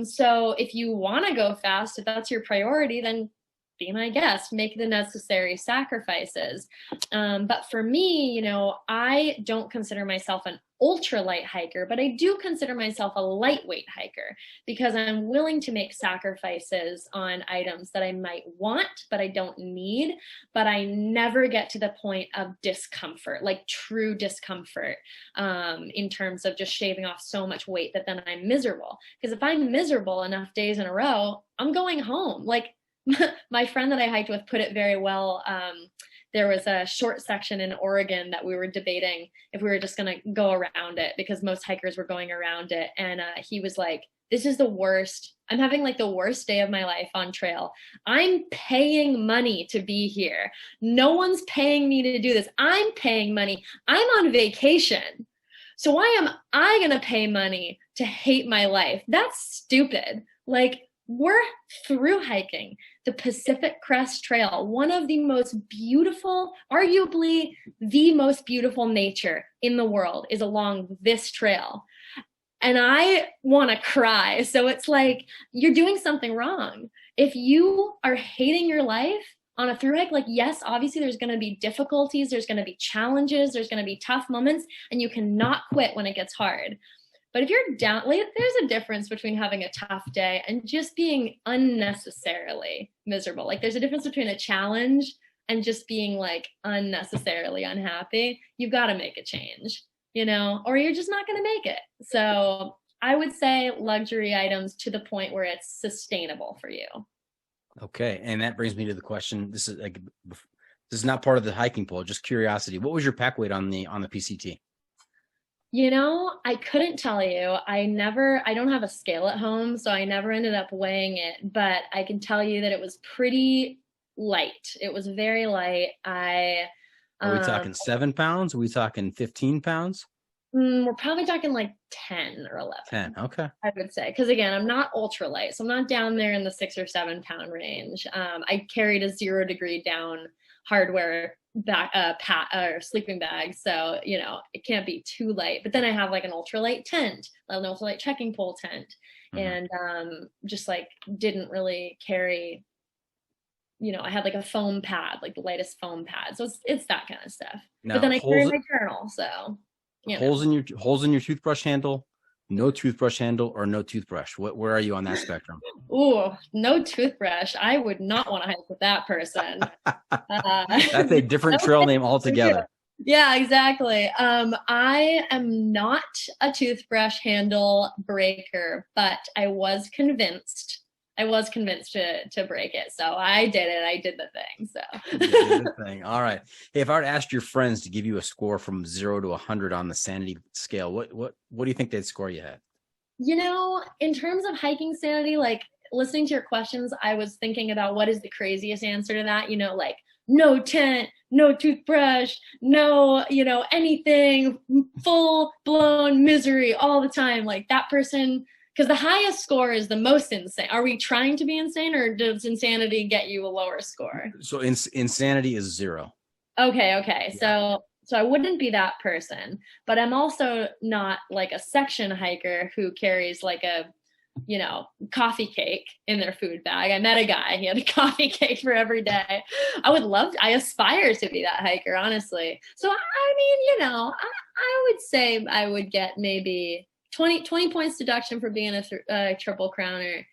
S2: So if you want to go fast, if that's your priority, then be my guest, make the necessary sacrifices. But for me, you know, I don't consider myself an ultralight hiker, but I do consider myself a lightweight hiker because I'm willing to make sacrifices on items that I might want, but I don't need, but I never get to the point of discomfort, like true discomfort, in terms of just shaving off so much weight that then I'm miserable. Because if I'm miserable enough days in a row, I'm going home. Like, my friend that I hiked with put it very well. There was a short section in Oregon that we were debating if we were just going to go around it because most hikers were going around it. And he was like, this is the worst. I'm having like the worst day of my life on trail. I'm paying money to be here. No one's paying me to do this. I'm paying money. I'm on vacation. So why am I going to pay money to hate my life? That's stupid. Like, we're through hiking the Pacific Crest Trail, one of the most beautiful, arguably the most beautiful nature in the world is along this trail.
S3: And I want to cry. So it's like, you're doing something wrong. If you are hating your life on a thru hike, like, yes, obviously there's going to be difficulties, there's going to be challenges, there's going to be tough moments, and you cannot quit when it gets hard. But if you're down, like, there's a difference between having a tough day and just being unnecessarily miserable. Like, there's a difference between a challenge and just being like unnecessarily unhappy. You've got to make a change, you know, or you're just not going to make it. So I would say luxury items to the point where it's sustainable for you.
S4: Okay. And that brings me to the question. This is not part of the hiking poll, just curiosity. What was your pack weight on the PCT?
S3: You know, I couldn't tell you. I don't have a scale at home, so I never ended up weighing it, but I can tell you that it was pretty light. It was very light. Are
S4: we talking 7 pounds? Are we talking 15 pounds?
S3: We're probably talking like 10 or 11.
S4: 10, okay.
S3: I would say, because again, I'm not ultra light, so I'm not down there in the 6 or 7 pound range. I carried a 0 degree down hardware or sleeping bag, so you know it can't be too light. But then I have like an ultralight tent, an ultralight trekking pole tent, and just like didn't really carry. You know, I had like a foam pad, like the lightest foam pad, so it's that kind of stuff. Now, but then I carry my journal, so
S4: holes in your toothbrush handle. No toothbrush handle or no toothbrush. Where are you on that spectrum?
S3: Ooh, no toothbrush. I would not want to hike with that person.
S4: That's a different trail name altogether.
S3: Yeah, exactly. I am not a toothbrush handle breaker, but I was convinced to break it. So I did it. I did the thing. So
S4: you did the thing. All right. Hey, if I were to ask your friends to give you a score from 0 to 100 on the sanity scale, what do you think they'd score you at?
S3: You know, in terms of hiking sanity, like listening to your questions, I was thinking about what is the craziest answer to that, you know, like no tent, no toothbrush, no, you know, anything, full blown misery all the time. Like that person, because the highest score is the most insane. Are we trying to be insane, or does insanity get you a lower score?
S4: So insanity is 0.
S3: Okay.
S4: Yeah.
S3: So I wouldn't be that person, but I'm also not like a section hiker who carries like a, you know, coffee cake in their food bag. I met a guy, he had a coffee cake for every day. I aspire to be that hiker, honestly. So, I mean, you know, I would say I would get maybe 20 points deduction for being a triple crowner.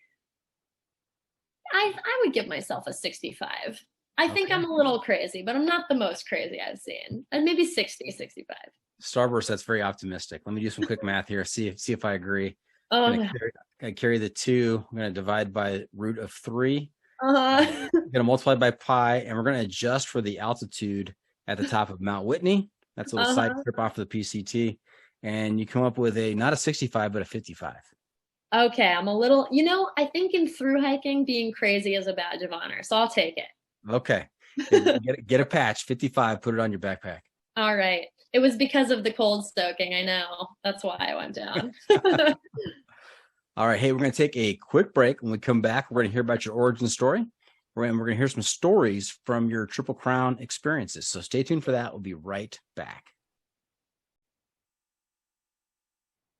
S3: I would give myself a 65. I think I'm a little crazy, but I'm not the most crazy I've seen. And maybe 60, 65.
S4: Starburst, that's very optimistic. Let me do some quick math here. See if I agree.
S3: Oh,
S4: I carry the 2. I'm going to divide by root of 3. I'm going to multiply by pi, and we're going to adjust for the altitude at the top of Mount Whitney. That's a little side trip off of the PCT. And you come up with not a 65, but a 55.
S3: Okay, I'm a little, you know, I think in thru hiking, being crazy is a badge of honor. So I'll take it. Okay.
S4: Get a patch, 55, put it on your backpack.
S3: All right. It was because of the cold stoking. I know. That's why I went down.
S4: All right. Hey, we're going to take a quick break. When we come back, we're going to hear about your origin story. We're going to hear some stories from your Triple Crown experiences. So stay tuned for that. We'll be right back.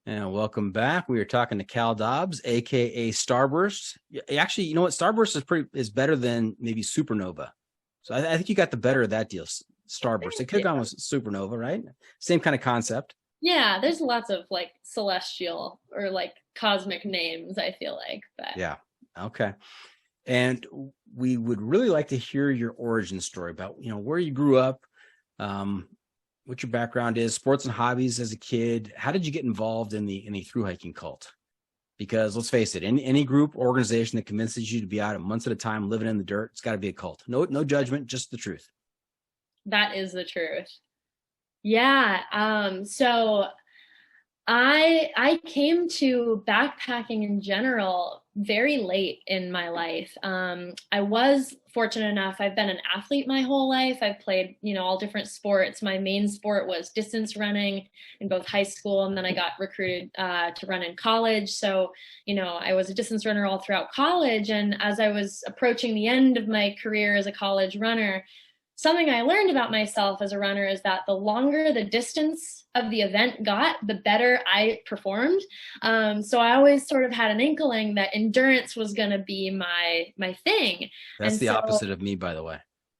S4: And welcome back. We are talking to Cal Dobbs, aka Starburst. Actually, you know what? Starburst is better than maybe Supernova. So I think you got the better of that deal. Starburst. It could have gone with Supernova, right? Same kind of concept.
S3: Yeah, there's lots of like celestial or like cosmic names, I feel like. But
S4: yeah. Okay. And we would really like to hear your origin story about, you know, where you grew up, what your background is, sports and hobbies as a kid. How did you get involved in the thru hiking cult? Because let's face it, any group or organization that convinces you to be out months at a time living in the dirt, it's got to be a cult. No judgment, just the truth.
S3: That is the truth. Yeah. So I came to backpacking in general very late in my life. I was fortunate enough. I've been an athlete my whole life. I've played, you know, all different sports. My main sport was distance running in both high school, and then I got recruited to run in college. So, you know, I was a distance runner all throughout college. And as I was approaching the end of my career as a college runner, something I learned about myself as a runner is that the longer the distance of the event got, the better I performed. So I always sort of had an inkling that endurance was going to be my thing.
S4: That's the opposite of me, by the way.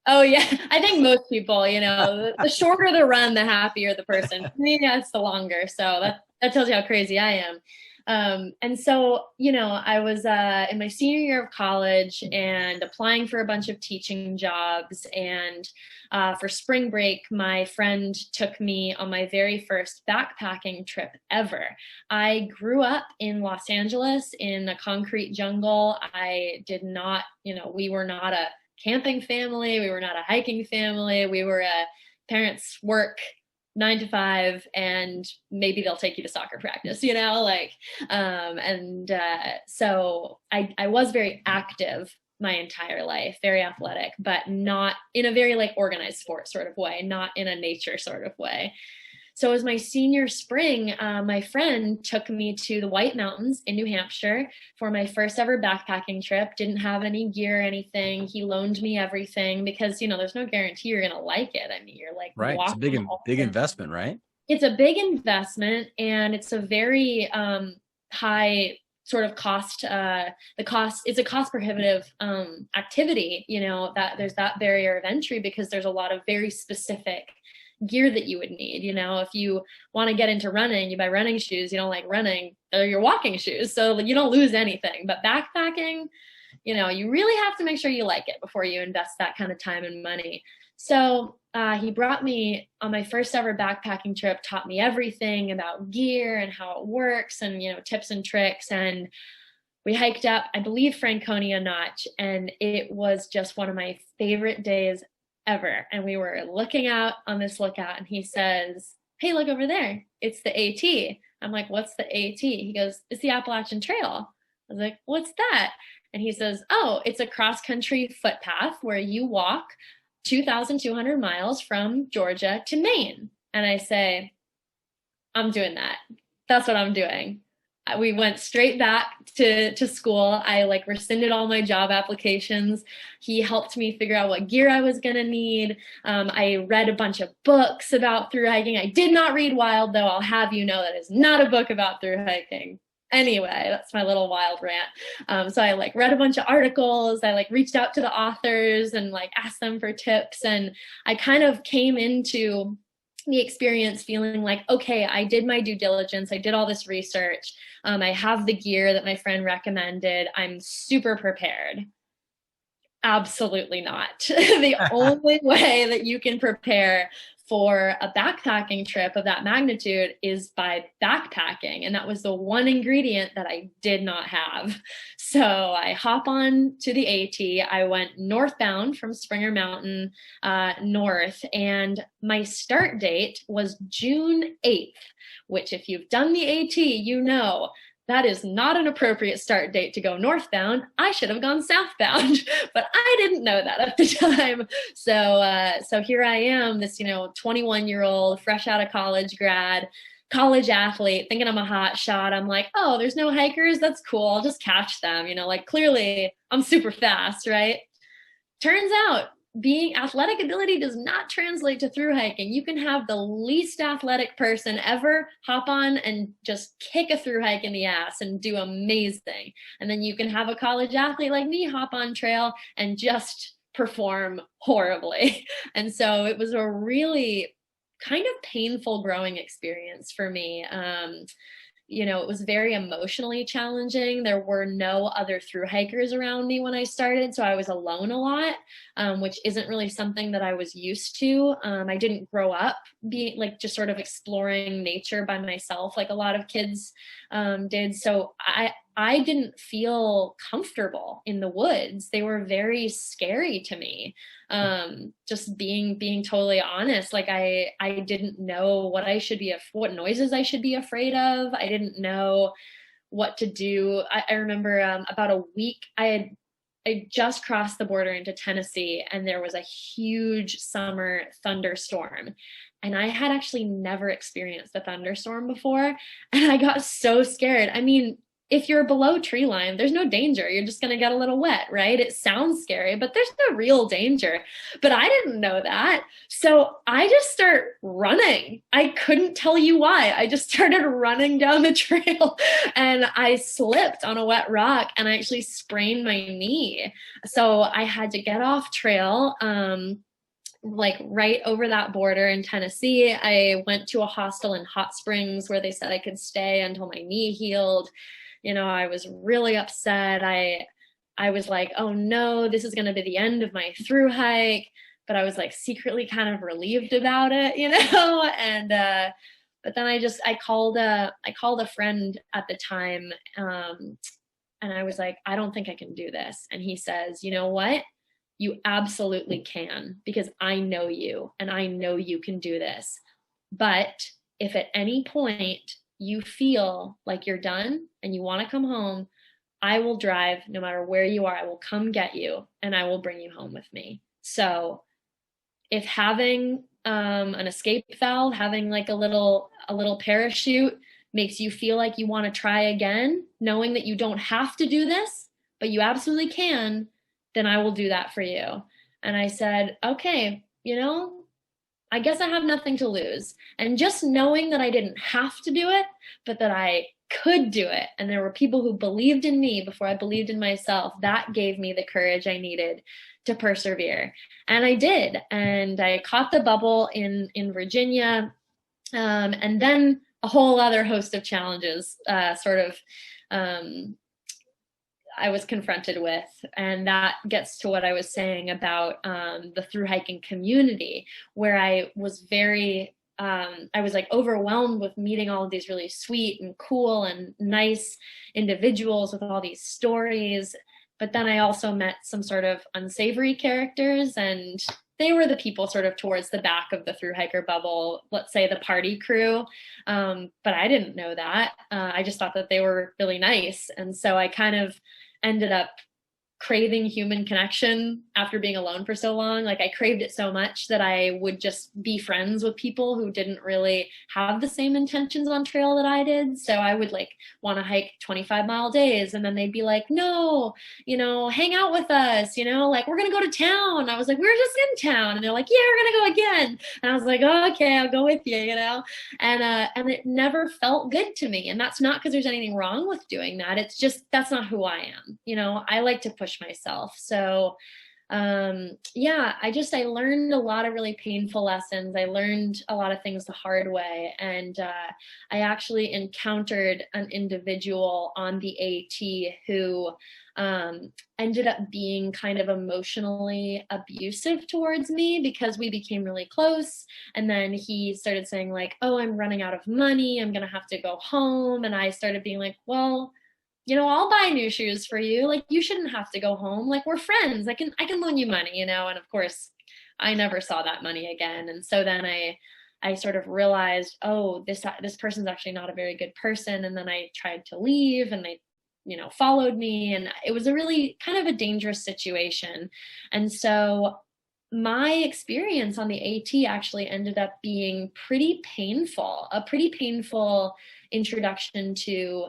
S3: Oh yeah, I think most people, you know, the shorter the run, the happier the person. For me, it's the longer. So that tells you how crazy I am. And so, you know, I was in my senior year of college and applying for a bunch of teaching jobs. And for spring break, my friend took me on my very first backpacking trip ever. I grew up in Los Angeles in a concrete jungle. I did not, you know, we were not a camping family. We were not a hiking family. We were a parents work 9 to 5 and maybe they'll take you to soccer practice, you know, like, so I was very active my entire life, very athletic, but not in a very like organized sport sort of way, not in a nature sort of way. So as my senior spring, my friend took me to the White Mountains in New Hampshire for my first ever backpacking trip. Didn't have any gear or anything. He loaned me everything because, you know, there's no guarantee you're going to like it. I mean, you're like,
S4: right. It's a big investment, right?
S3: It's a big investment and it's a very high sort of cost. It's a cost prohibitive activity, you know, that there's that barrier of entry because there's a lot of very specific gear that you would need. You know, if you want to get into running, you buy running shoes. You don't like running, they're your walking shoes, so you don't lose anything. But backpacking, you know, you really have to make sure you like it before you invest that kind of time and money. So he brought me on my first ever backpacking trip, taught me everything about gear and how it works and, you know, tips and tricks. And we hiked up, I believe, Franconia Notch, and it was just one of my favorite days ever. And we were looking out on this lookout and he says, "Hey, look over there. It's the AT." I'm like, "What's the AT?" He goes, "It's the Appalachian Trail." I was like, "What's that?" And he says, "Oh, it's a cross-country footpath where you walk 2,200 miles from Georgia to Maine." And I say, "I'm doing that. That's what I'm doing." We went straight back to school. I like rescinded all my job applications. He helped me figure out what gear I was going to need. I read a bunch of books about thru hiking. I did not read Wild, though. I'll have you know that is not a book about thru hiking. Anyway, that's my little wild rant. So I like read a bunch of articles. I like reached out to the authors and like asked them for tips. And I kind of came into the experience feeling like, okay, I did my due diligence. I did all this research. I have the gear that my friend recommended. I'm super prepared. Absolutely not. The only way that you can prepare for a backpacking trip of that magnitude is by backpacking. And that was the one ingredient that I did not have. So I hop on to the AT. I went northbound from Springer Mountain north, and my start date was June 8th, which if you've done the AT, you know that is not an appropriate start date to go northbound. I should have gone southbound, but I didn't know that at the time. So here I am, this, 21-year-old, fresh out of college grad, college athlete, thinking I'm a hot shot. I'm like, oh, there's no hikers. That's cool. I'll just catch them. Clearly I'm super fast, right? Turns out being athletic ability does not translate to thru hiking. You can have the least athletic person ever hop on and just kick a thru hike in the ass and do amazing. And then you can have a college athlete like me hop on trail and just perform horribly. And so it was a really kind of painful growing experience for me. It was very emotionally challenging. There were no other thru hikers around me when I started, so I was alone a lot, which isn't really something that I was used to. I didn't grow up being just sort of exploring nature by myself like a lot of kids did. So I didn't feel comfortable in the woods. They were very scary to me. Just being totally honest, I didn't know what noises I should be afraid of. I didn't know what to do. I remember about a week, I just crossed the border into Tennessee, and there was a huge summer thunderstorm. And I had actually never experienced a thunderstorm before. And I got so scared. I mean, if you're below tree line, there's no danger. You're just going to get a little wet, right? It sounds scary, but there's no real danger. But I didn't know that. So I just start running. I couldn't tell you why. I just started running down the trail and I slipped on a wet rock and I actually sprained my knee. So I had to get off trail. Like right over that border in Tennessee. I went to a hostel in Hot Springs where they said I could stay until my knee healed. You know, I was really upset. I was like, oh no, this is going to be the end of my through hike. But I was like secretly kind of relieved about it, you know? And, but then I called a friend at the time. And I was like, I don't think I can do this. And he says, you know what? You absolutely can, because I know you and I know you can do this. But if at any point you feel like you're done and you want to come home, I will drive no matter where you are. I will come get you and I will bring you home with me. So if having an escape valve, having like a little parachute makes you feel like you want to try again, knowing that you don't have to do this, but you absolutely can, then I will do that for you. And I said, okay, you know, I guess I have nothing to lose. And just knowing that I didn't have to do it, but that I could do it. And there were people who believed in me before I believed in myself. That gave me the courage I needed to persevere. And I did. And I caught the bubble in Virginia. And then a whole other host of challenges I was confronted with. And that gets to what I was saying about the thru hiking community, where I was like overwhelmed with meeting all of these really sweet and cool and nice individuals with all these stories. But then I also met some sort of unsavory characters, and they were the people sort of towards the back of the thru hiker bubble, let's say the party crew. But I didn't know that. I just thought that they were really nice. And so I kind of ended up craving human connection after being alone for so long. Like I craved it so much that I would just be friends with people who didn't really have the same intentions on trail that I did. So I would like want to hike 25-mile days. And then they'd be like, no, you know, hang out with us, you know, like we're going to go to town. I was like, we're just in town. And they're like, yeah, we're going to go again. And I was like, oh, okay, I'll go with you, you know? And it never felt good to me. And that's not because there's anything wrong with doing that. It's just, that's not who I am. You know, I like to push myself. So I learned a lot of really painful lessons. I learned a lot of things the hard way. And I actually encountered an individual on the AT who ended up being kind of emotionally abusive towards me because we became really close. And then he started saying like, oh, I'm running out of money. I'm going to have to go home. And I started being like, well, you know, I'll buy new shoes for you. Like, you shouldn't have to go home. Like, we're friends. I can loan you money, you know? And of course, I never saw that money again. And so then I sort of realized, oh, this person's actually not a very good person. And then I tried to leave and they, you know, followed me. And it was a really kind of a dangerous situation. And so my experience on the AT actually ended up being pretty painful, a pretty painful introduction to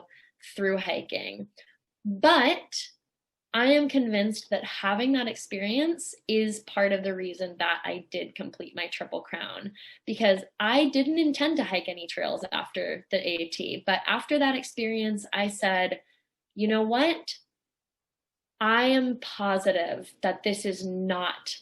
S3: through hiking. But I am convinced that having that experience is part of the reason that I did complete my Triple Crown, because I didn't intend to hike any trails after the AT. But after that experience, I said, you know what? I am positive that this is not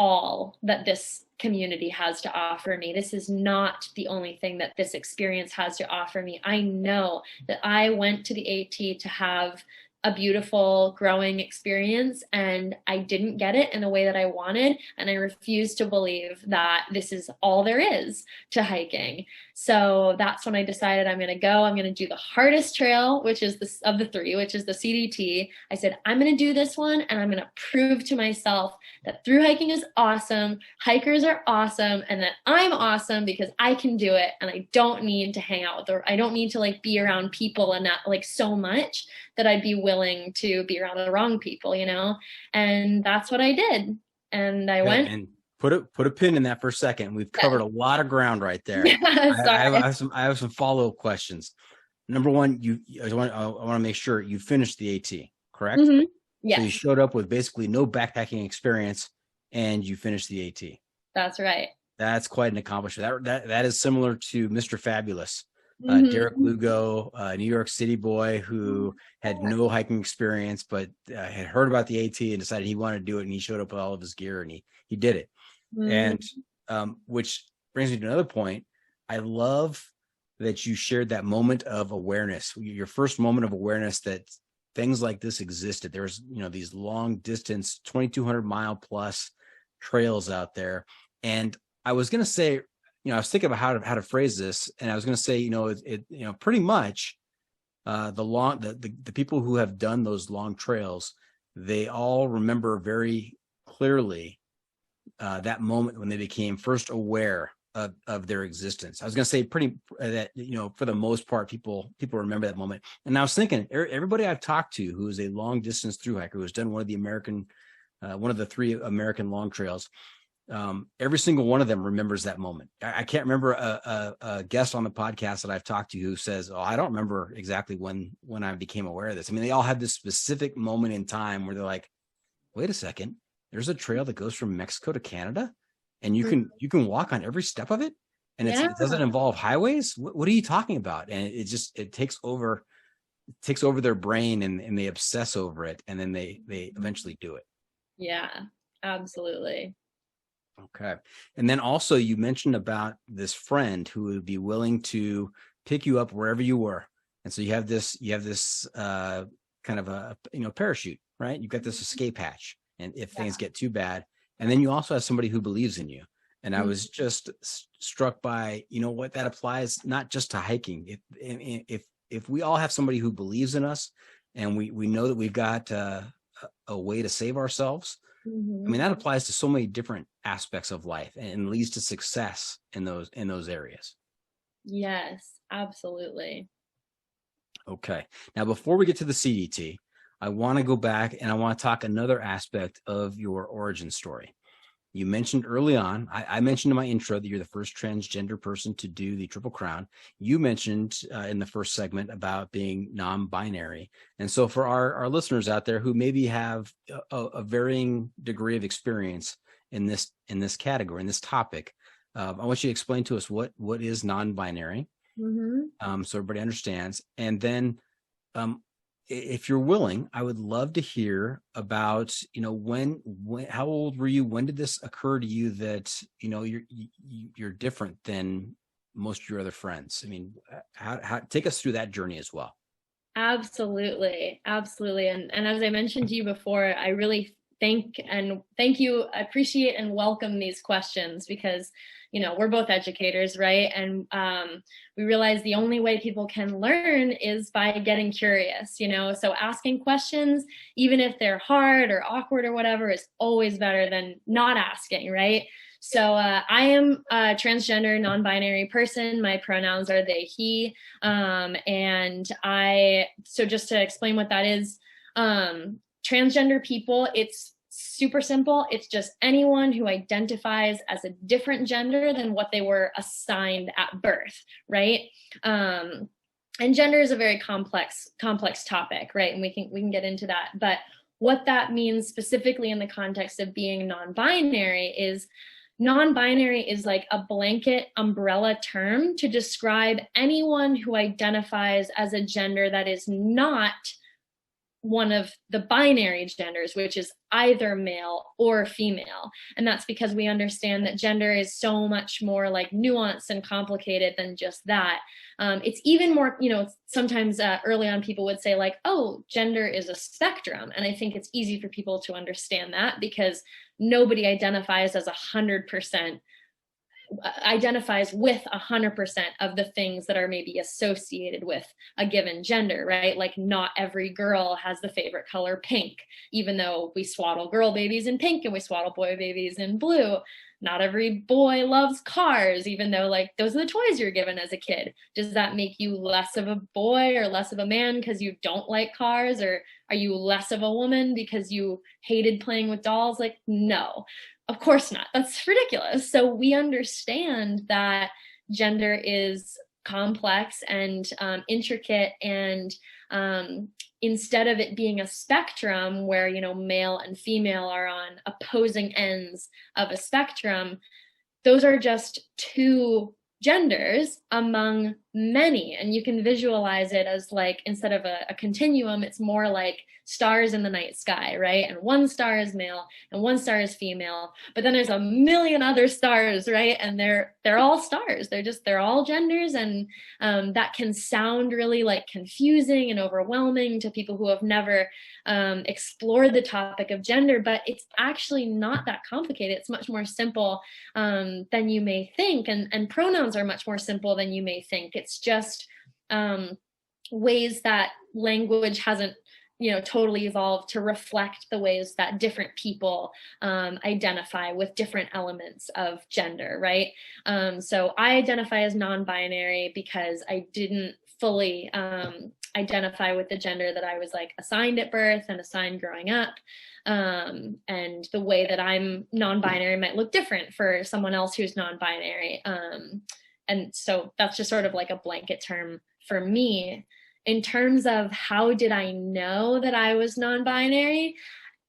S3: all that this community has to offer me. This is not the only thing that this experience has to offer me. I know that I went to the AT to have a beautiful growing experience, and I didn't get it in the way that I wanted, and I refuse to believe that this is all there is to hiking. So that's when I decided I'm going to go. I'm going to do the hardest trail, which is of the three, which is the CDT. I said, I'm going to do this one, and I'm going to prove to myself that through hiking is awesome, hikers are awesome, and that I'm awesome because I can do it, and I don't need to hang out with I don't need to like be around people and not like so much that I'd be willing to be around the wrong people, you know? And that's what I did. And I went
S4: and put a pin in that for a second. We've covered a lot of ground right there.
S3: I
S4: have some follow-up questions. number one, I want to make sure you finished the AT, correct?
S3: Mm-hmm. Yes.
S4: So you showed up with basically no backpacking experience and you finished the AT.
S3: That's right.
S4: That's quite an accomplishment. That is similar to Mr. Fabulous, Derek
S3: Mm-hmm.
S4: Lugo, New York City boy who had no hiking experience, but had heard about the AT and decided he wanted to do it. And he showed up with all of his gear and he did it.
S3: Mm-hmm.
S4: And which brings me to another point. I love that you shared that moment of awareness, your first moment of awareness that things like this existed. There's, these long distance, 2,200 mile plus trails out there. And I was going to say, I was thinking about how to phrase this, and I was going to say, pretty much the people who have done those long trails, they all remember very clearly that moment when they became first aware of their existence. I was going to say that, for the most part, people remember that moment. And I was thinking, everybody I've talked to who is a long distance thru hiker, who has done one of the 3 American long trails, every single one of them remembers that moment. I can't remember a guest on the podcast that I've talked to who says, "Oh, I don't remember exactly when I became aware of this." I mean, they all have this specific moment in time where they're like, "Wait a second, there's a trail that goes from Mexico to Canada, and you can walk on every step of it, and it doesn't involve highways. What are you talking about?" And it takes over their brain, and they obsess over it, and then they eventually do it.
S3: Yeah, absolutely.
S4: Okay. And then also you mentioned about this friend who would be willing to pick you up wherever you were. And so you have this kind of a, parachute, right? You've got this escape hatch, and if things get too bad, and then you also have somebody who believes in you. And I was just struck by, what that applies, not just to hiking. If we all have somebody who believes in us, and we know that we've got a way to save ourselves, I mean, that applies to so many different aspects of life and leads to success in those areas.
S3: Yes, absolutely.
S4: Okay. Now, before we get to the CDT, I want to go back and I want to talk another aspect of your origin story. You mentioned early on, I mentioned in my intro that you're the first transgender person to do the Triple Crown. You mentioned in the first segment about being non-binary. And so for our listeners out there who maybe have a varying degree of experience in this category, in this topic, I want you to explain to us what is non-binary, so everybody understands. And then if you're willing, I would love to hear about, when how old were you? When did this occur to you that, you're different than most of your other friends? I mean, how take us through that journey as well.
S3: Absolutely. Absolutely. And as I mentioned to you before, I really thank you, appreciate and welcome these questions because, we're both educators, right? And we realize the only way people can learn is by getting curious, so asking questions, even if they're hard or awkward or whatever, is always better than not asking, right? So I am a transgender, non-binary person. My pronouns are they, he. So just to explain what that is, transgender people, it's super simple. It's just anyone who identifies as a different gender than what they were assigned at birth, right? And gender is a very complex topic, right? And we can get into that. But what that means specifically in the context of being non-binary is like a blanket umbrella term to describe anyone who identifies as a gender that is not one of the binary genders, which is either male or female. And that's because we understand that gender is so much more like nuanced and complicated than just that. It's even more, sometimes early on people would say like, oh, gender is a spectrum. And I think it's easy for people to understand that because nobody identifies as 100%, identifies with 100% of the things that are maybe associated with a given gender, right? Like not every girl has the favorite color pink, even though we swaddle girl babies in pink and we swaddle boy babies in blue. Not every boy loves cars, even though like those are the toys you're given as a kid. Does that make you less of a boy or less of a man because you don't like cars? Or are you less of a woman because you hated playing with dolls? Like, no. Of course not. That's ridiculous. So we understand that gender is complex and intricate, and instead of it being a spectrum where, you know, male and female are on opposing ends of a spectrum, those are just two genders among many. And you can visualize it as like, instead of a continuum, it's more like stars in the night sky, right? And one star is male and one star is female, but then there's a million other stars, right? And they're all stars. They're all genders. And that can sound really like confusing and overwhelming to people who have never explored the topic of gender, but it's actually not that complicated. It's much more simple than you may think. And pronouns are much more simple than you may think. It's just ways that language hasn't, you know, totally evolved to reflect the ways that different people identify with different elements of gender, right? So I identify as non-binary because I didn't fully identify with the gender that I was like assigned at birth and assigned growing up. And the way that I'm non-binary might look different for someone else who's non-binary. And so that's just sort of like a blanket term for me. In terms of how did I know that I was non-binary,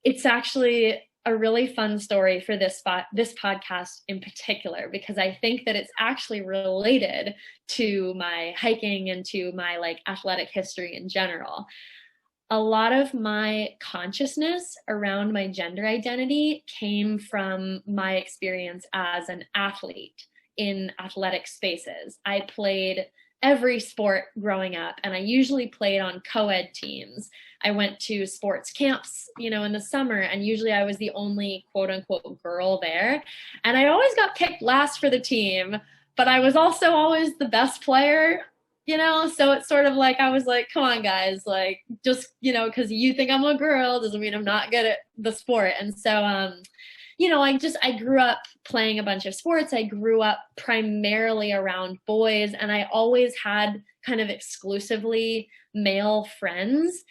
S3: it's actually a really fun story for this podcast in particular, because I think that it's actually related to my hiking and to my like athletic history in general. A lot of my consciousness around my gender identity came from my experience as an athlete in athletic spaces. I played every sport growing up, and I usually played on co-ed teams. I went to sports camps, you know, in the summer, and usually I was the only quote unquote girl there. And I always got picked last for the team, but I was also always the best player, you know? So it's sort of like, I was like, come on guys, like just, you know, cause you think I'm a girl doesn't mean I'm not good at the sport. And so, you know, I grew up playing a bunch of sports. I grew up primarily around boys, and I always had kind of exclusively male friends.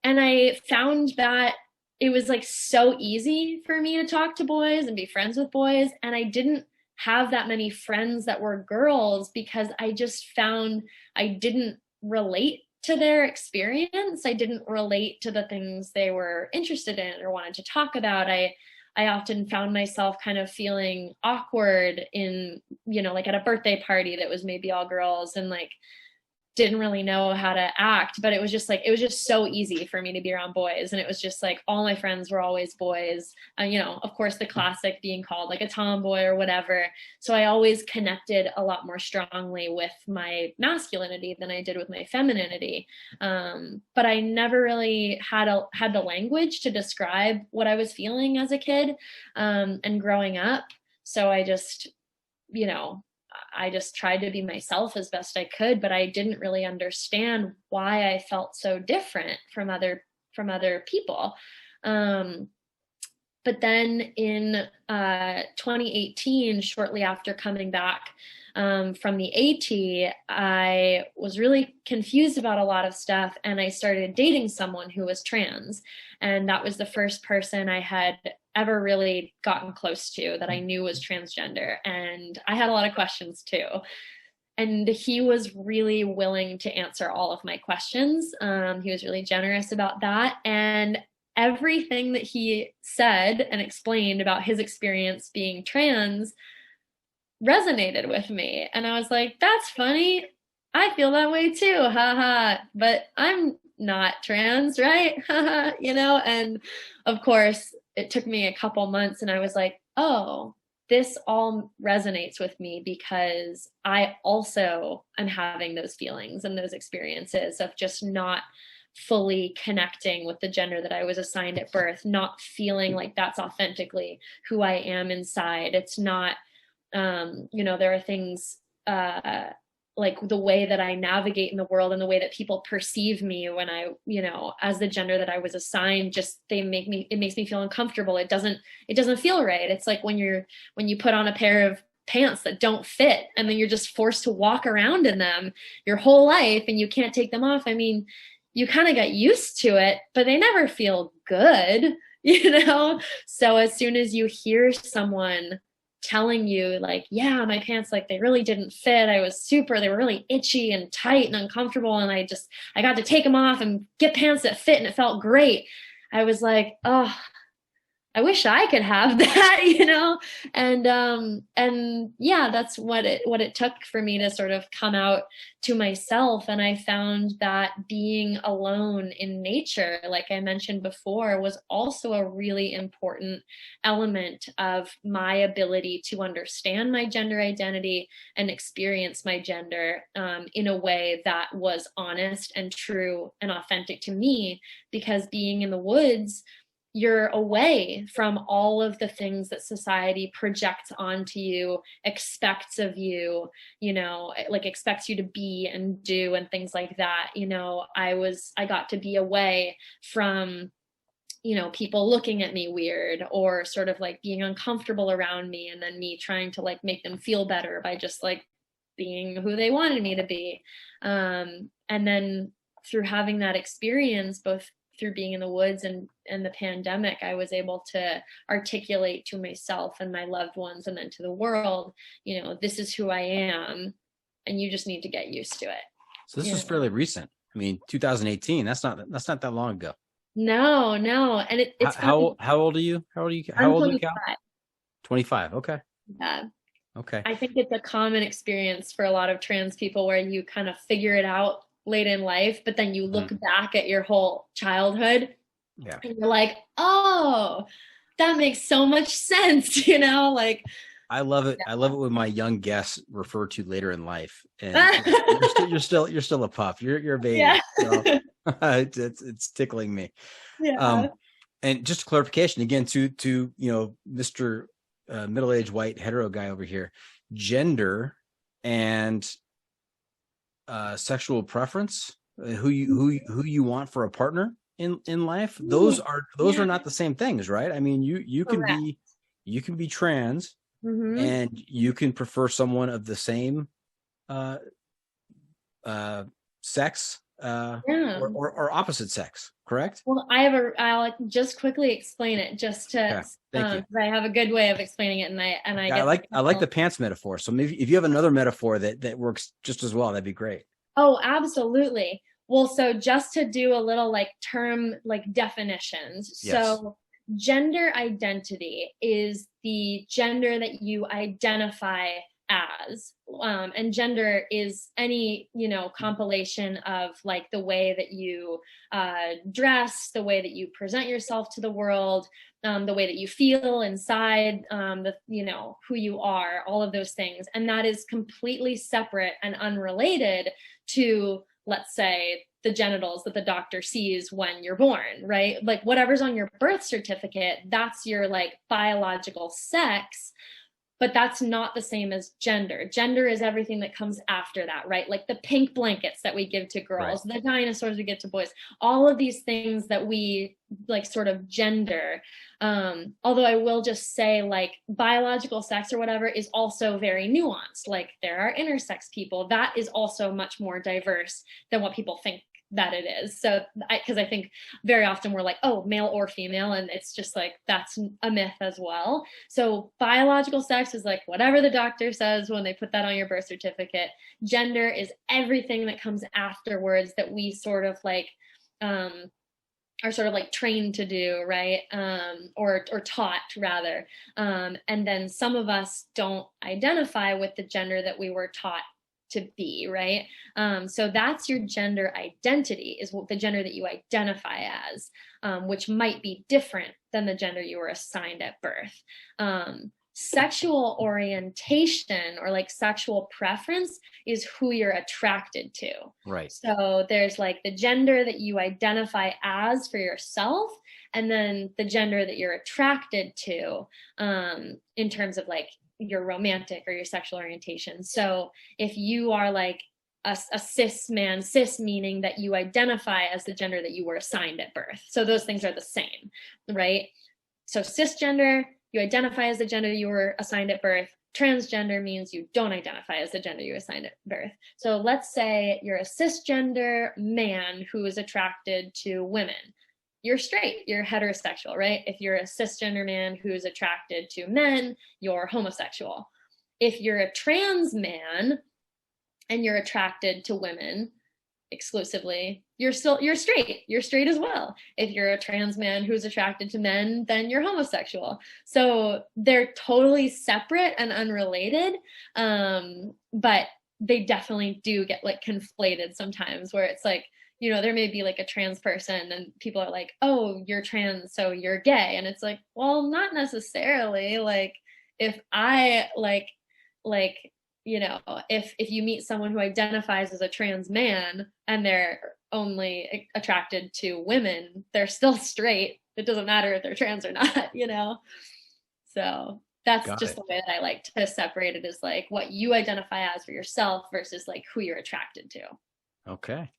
S3: And I found that it was like so easy for me to talk to boys and be friends with boys. And I didn't have that many friends that were girls because I just found I didn't relate to their experience. I didn't relate to the things they were interested in or wanted to talk about. I often found myself kind of feeling awkward in, you know, like at a birthday party that was maybe all girls, and like didn't really know how to act, but it was just so easy for me to be around boys. And it was just like all my friends were always boys, you know, of course the classic being called like a tomboy or whatever. So I always connected a lot more strongly with my masculinity than I did with my femininity. But I never really had the language to describe what I was feeling as a kid and growing up. So I just, you know, I just tried to be myself as best I could, but I didn't really understand why I felt so different from other people. But then in 2018, shortly after coming back from the AT, I was really confused about a lot of stuff, and I started dating someone who was trans. And that was the first person I had ever really gotten close to that I knew was transgender. And I had a lot of questions too. And he was really willing to answer all of my questions. He was really generous about that. And everything that he said and explained about his experience being trans resonated with me. And I was like, that's funny. I feel that way too. Haha. But I'm not trans, right? You know? And of course, it took me a couple months, and I was like, oh, this all resonates with me because I also am having those feelings and those experiences of just not fully connecting with the gender that I was assigned at birth, not feeling like that's authentically who I am inside. It's not, you know, there are things like the way that I navigate in the world and the way that people perceive me when I, you know, as the gender that I was assigned, just it makes me feel uncomfortable. It doesn't feel right. It's like when you put on a pair of pants that don't fit, and then you're just forced to walk around in them your whole life and you can't take them off. I mean, you kind of get used to it, but they never feel good, you know? So as soon as you hear someone telling you like, yeah, my pants, like they really didn't fit. They were really itchy and tight and uncomfortable. And I got to take them off and get pants that fit and it felt great. I was like, oh, I wish I could have that, and yeah, that's what it took for me to sort of come out to myself. And I found that being alone in nature, like I mentioned before, was also a really important element of my ability to understand my gender identity and experience my gender in a way that was honest and true and authentic to me, because being in the woods, you're away from all of the things that society projects onto you, expects of you, like expects you to be and do and things like that. I got to be away from, people looking at me weird or sort of like being uncomfortable around me, and then me trying to like make them feel better by just like being who they wanted me to be. And then through having that experience, both through being in the woods and the pandemic, I was able to articulate to myself and my loved ones and then to the world, this is who I am, and you just need to get used to it.
S4: So this was fairly recent. I mean, 2018, that's not that long ago.
S3: No. And it's
S4: how old are you? How old are you, Cal? 25. Okay.
S3: Yeah.
S4: Okay.
S3: I think it's a common experience for a lot of trans people where you kind of figure it out late in life, but then you look back at your whole childhood and you're like, oh, that makes so much sense, like
S4: I love it. I love it when my young guests refer to later in life, and you're still a pup. You're a baby. Yeah. So, it's tickling me.
S3: Yeah.
S4: And just a clarification again to Mr. Middle-aged white hetero guy over here, gender and sexual preference, who you want for a partner in life, those are not the same things, right? I mean, you can be trans and you can prefer someone of the same sex or opposite sex, correct?
S3: Well, I'll just quickly explain it just to because I have a good way of explaining it, and I
S4: like the pants metaphor. So maybe if you have another metaphor that works just as well, that'd be great.
S3: Oh, absolutely. Well, so just to do a little like term like definitions. Yes. So gender identity is the gender that you identify as, and gender is any compilation of like the way that you dress, the way that you present yourself to the world, the way that you feel inside, who you are, all of those things. And that is completely separate and unrelated to, let's say, the genitals that the doctor sees when you're born, right? Like whatever's on your birth certificate, that's your like biological sex. But that's not the same as gender. Gender is everything that comes after that, right? Like the pink blankets that we give to girls, right, the dinosaurs we give to boys, all of these things that we like sort of gender. Although I will just say like biological sex or whatever is also very nuanced. Like there are intersex people. That is also much more diverse than what people think that it is. So because I think very often we're like, oh, male or female, and it's just like that's a myth as well. So biological sex is like whatever the doctor says when they put that on your birth certificate. Gender is everything that comes afterwards that we sort of like are sort of like trained to do, right? Or taught rather. And then some of us don't identify with the gender that we were taught to be, right? So that's your gender identity, is the gender that you identify as, which might be different than the gender you were assigned at birth. Sexual orientation or like sexual preference is who you're attracted to.
S4: Right.
S3: So there's like the gender that you identify as for yourself, and then the gender that you're attracted to in terms of like your romantic or your sexual orientation. So if you are like a cis man, cis meaning that you identify as the gender that you were assigned at birth. So those things are the same, right? So cisgender, you identify as the gender you were assigned at birth. Transgender means you don't identify as the gender you were assigned at birth. So let's say you're a cisgender man who is attracted to women.
S2: you're straight, you're heterosexual, right? If you're a cisgender man who's attracted to men, you're homosexual. If you're a trans man and you're attracted to women exclusively, you're straight. You're straight as well. If you're a trans man who's attracted to men, then you're homosexual. So they're totally separate and unrelated. But they definitely do get like conflated sometimes, where it's like, you know, there may be like a trans person and people are like, oh, you're trans, so you're gay. And it's like, well, not necessarily. Like, if I like, you know, if you meet someone who identifies as a trans man and they're only attracted to women, they're still straight. It doesn't matter if they're trans or not, you know? So that's just the way that I like to separate it, is like what you identify as for yourself versus like who you're attracted to.
S4: Okay.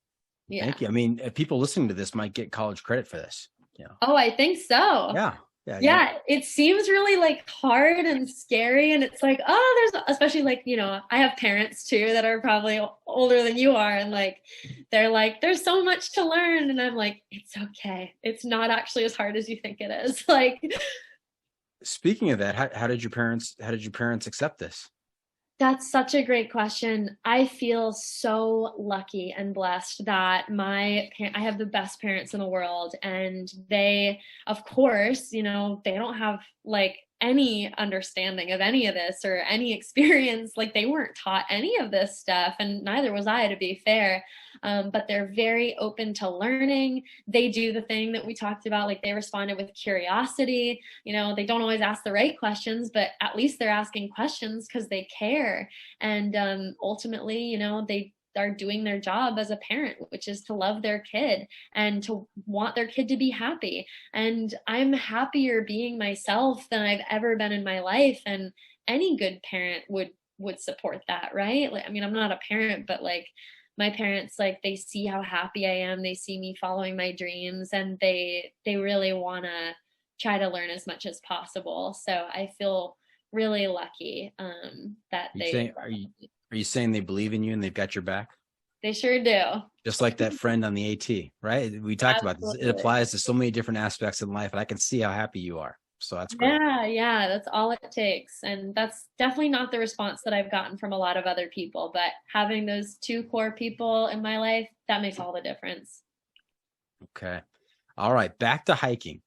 S2: Yeah.
S4: Thank you. I mean, people listening to this might get college credit for this. Yeah.
S2: Oh, I think so.
S4: Yeah.
S2: It seems really like hard and scary. And it's like, oh, there's, especially like, you know, I have parents too that are probably older than you are. And like, they're like, there's so much to learn. And I'm like, it's okay. It's not actually as hard as you think it is. Like,
S4: speaking of that, how did your parents accept this?
S2: That's such a great question. I feel so lucky and blessed that I have the best parents in the world, and they, of course, you know, they don't have like any understanding of any of this or any experience. Like, they weren't taught any of this stuff, and neither was I, to be fair. But they're very open to learning. They do the thing that we talked about, like they responded with curiosity. You know, they don't always ask the right questions, but at least they're asking questions because they care. And ultimately, you know, they are doing their job as a parent, which is to love their kid and to want their kid to be happy. And I'm happier being myself than I've ever been in my life. And any good parent would support that, right? Like, I mean, I'm not a parent, but like, my parents, like, they see how happy I am. They see me following my dreams, and they really want to try to learn as much as possible. So I feel really lucky that
S4: are you saying they believe in you and they've got your back?
S2: They sure do.
S4: Just like that friend on the AT, right? We talked about this. It applies to so many different aspects in life, and I can see how happy you are. So that's great.
S2: Yeah, that's all it takes. And that's definitely not the response that I've gotten from a lot of other people, but having those two core people in my life, that makes all the difference.
S4: Okay. All right, back to hiking.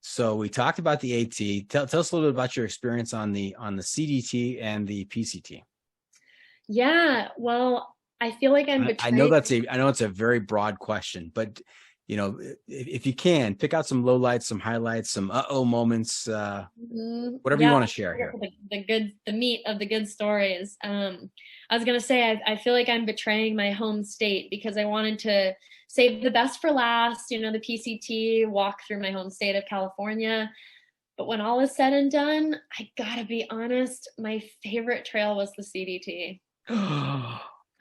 S4: So we talked about the AT. Tell us a little bit about your experience on the CDT and the PCT.
S2: Yeah, well, I feel like I'm betrayed.
S4: I know it's a very broad question, but you know, if you can pick out some lowlights, some highlights, some moments, whatever you want to share here.
S2: The meat of the good stories. I was gonna say, I feel like I'm betraying my home state because I wanted to save the best for last. You know, the PCT walk through my home state of California. But when all is said and done, I gotta be honest, my favorite trail was the CDT.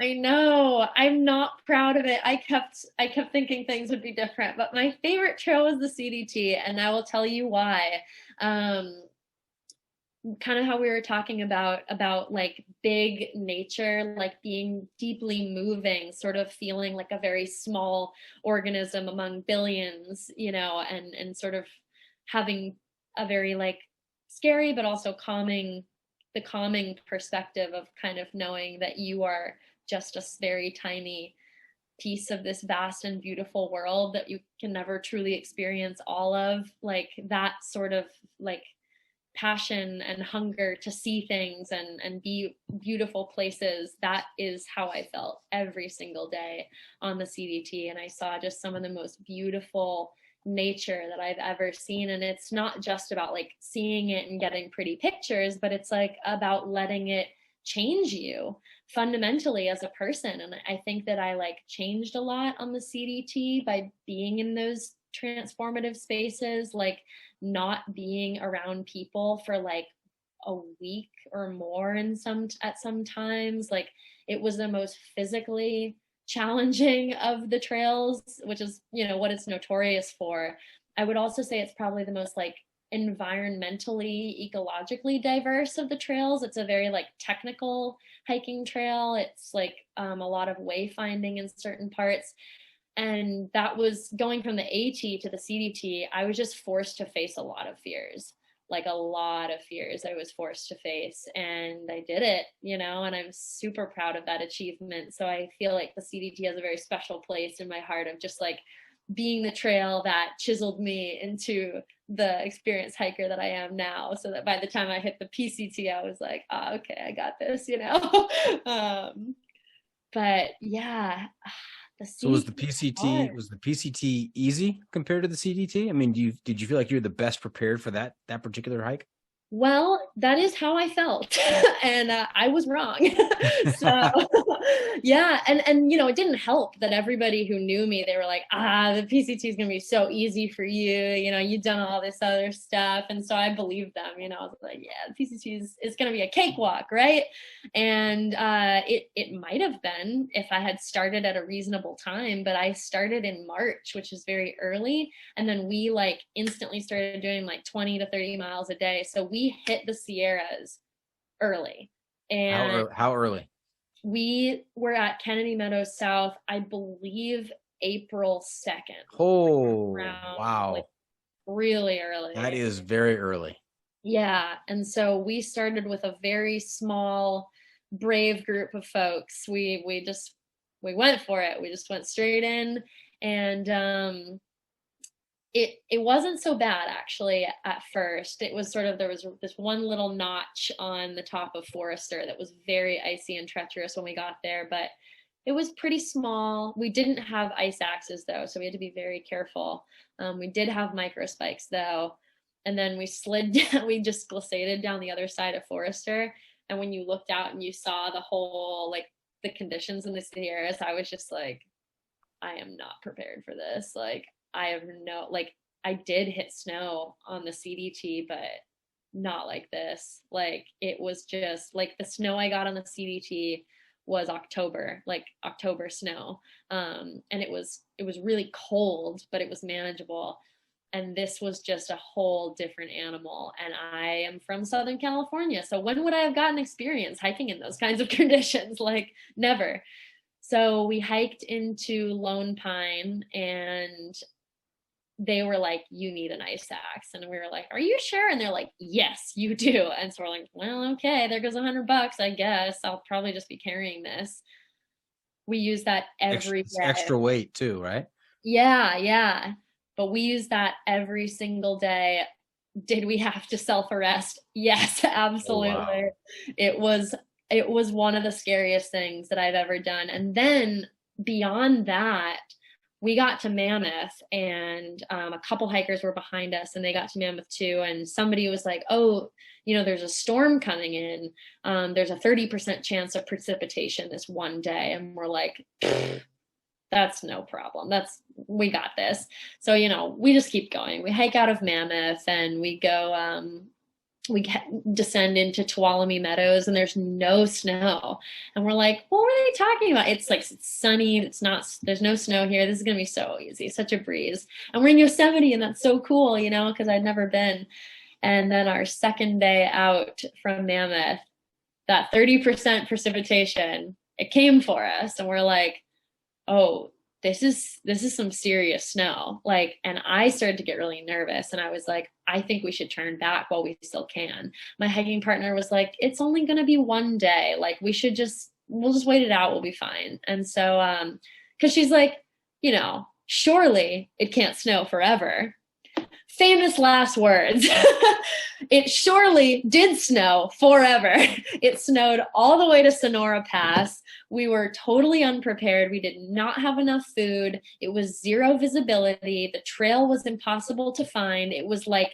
S2: I know, I'm not proud of it. I kept thinking things would be different, but my favorite trail was the CDT, and I will tell you why. Kind of how we were talking about like big nature, like being deeply moving, sort of feeling like a very small organism among billions, you know, and sort of having a very like scary but also calming perspective of kind of knowing that you are just a very tiny piece of this vast and beautiful world that you can never truly experience all of. Like, that sort of like passion and hunger to see things and be beautiful places, that is how I felt every single day on the CDT. And I saw just some of the most beautiful nature that I've ever seen. And it's not just about like seeing it and getting pretty pictures, but it's like about letting it change you fundamentally as a person. And I think that I like changed a lot on the CDT by being in those transformative spaces, like not being around people for like a week or more at some times. Like, it was the most physically challenging of the trails, which is, you know, what it's notorious for. I would also say it's probably the most like environmentally, ecologically diverse of the trails. It's a very like technical hiking trail. It's like a lot of wayfinding in certain parts.
S3: And that was going from the AT to the CDT. I was just forced to face a lot of fears, like a lot of fears I was forced to face, and I did it, you know, and I'm super proud of that achievement. So I feel like the CDT has a very special place in my heart of just like being the trail that chiseled me into the experienced hiker that I am now, so that by the time I hit the PCT, I was like, oh, okay, I got this, you know. But yeah,
S4: so was the PCT easy compared to the CDT? I mean, did you feel like you were the best prepared for that particular hike?
S3: Well, that is how I felt. And I was wrong. So yeah. And, you know, it didn't help that everybody who knew me, they were like, the PCT is going to be so easy for you. You know, you've done all this other stuff. And so I believed them, you know, I was like, yeah, the PCT is going to be a cakewalk. Right. And it might have been if I had started at a reasonable time, but I started in March, which is very early. And then we like instantly started doing like 20 to 30 miles a day. So we hit the Sierras early. And
S4: how early?
S3: We were at Kennedy Meadows South, I believe April 2nd.
S4: Oh, wow.
S3: Like really early.
S4: That is very early.
S3: Yeah. And so we started with a very small, brave group of folks. We went for it. We just went straight in, and it wasn't so bad actually at first. It was sort of, there was this one little notch on the top of Forester that was very icy and treacherous when we got there, but it was pretty small. We didn't have ice axes though, so we had to be very careful. We did have micro spikes though. And then we slid down, we just glissaded down the other side of Forester. And when you looked out and you saw the whole, like the conditions in the Sierras, I was just like, I am not prepared for this. Like, I have no, like, I did hit snow on the CDT, but not like this. Like, it was just like the snow I got on the CDT was October snow. And it was really cold, but it was manageable. And this was just a whole different animal. And I am from Southern California. So when would I have gotten experience hiking in those kinds of conditions? Like, never. So we hiked into Lone Pine, and they were like, you need an ice axe. And we were like, are you sure? And they're like, yes, you do. And so we're like, well, okay, there goes $100, I guess. I'll probably just be carrying this. We use that every day.
S4: Extra weight too, right?
S3: Yeah. But we use that every single day. Did we have to self-arrest? Yes, absolutely. Oh, wow. It was one of the scariest things that I've ever done. And then beyond that, we got to Mammoth, and a couple hikers were behind us, and they got to Mammoth too. And somebody was like, oh, you know, there's a storm coming in. There's a 30% chance of precipitation this one day. And we're like, that's no problem. We got this. So, you know, we just keep going. We hike out of Mammoth, and we go, descend into Tuolumne Meadows, and there's no snow. And we're like, what were they talking about? It's like, it's sunny. There's no snow here. This is going to be so easy. Such a breeze. And we're in Yosemite, and that's so cool, you know, because I'd never been. And then our second day out from Mammoth, that 30% precipitation, it came for us. And we're like, oh, this is some serious snow. Like, and I started to get really nervous, and I was like, I think we should turn back while we still can. My hiking partner was like, it's only going to be one day. Like, we'll just wait it out. We'll be fine. And so, cause she's like, you know, surely it can't snow forever. Famous last words. It surely did snow forever. It snowed all the way to Sonora Pass. We were totally unprepared. We did not have enough food. It was zero visibility. The trail was impossible to find. It was like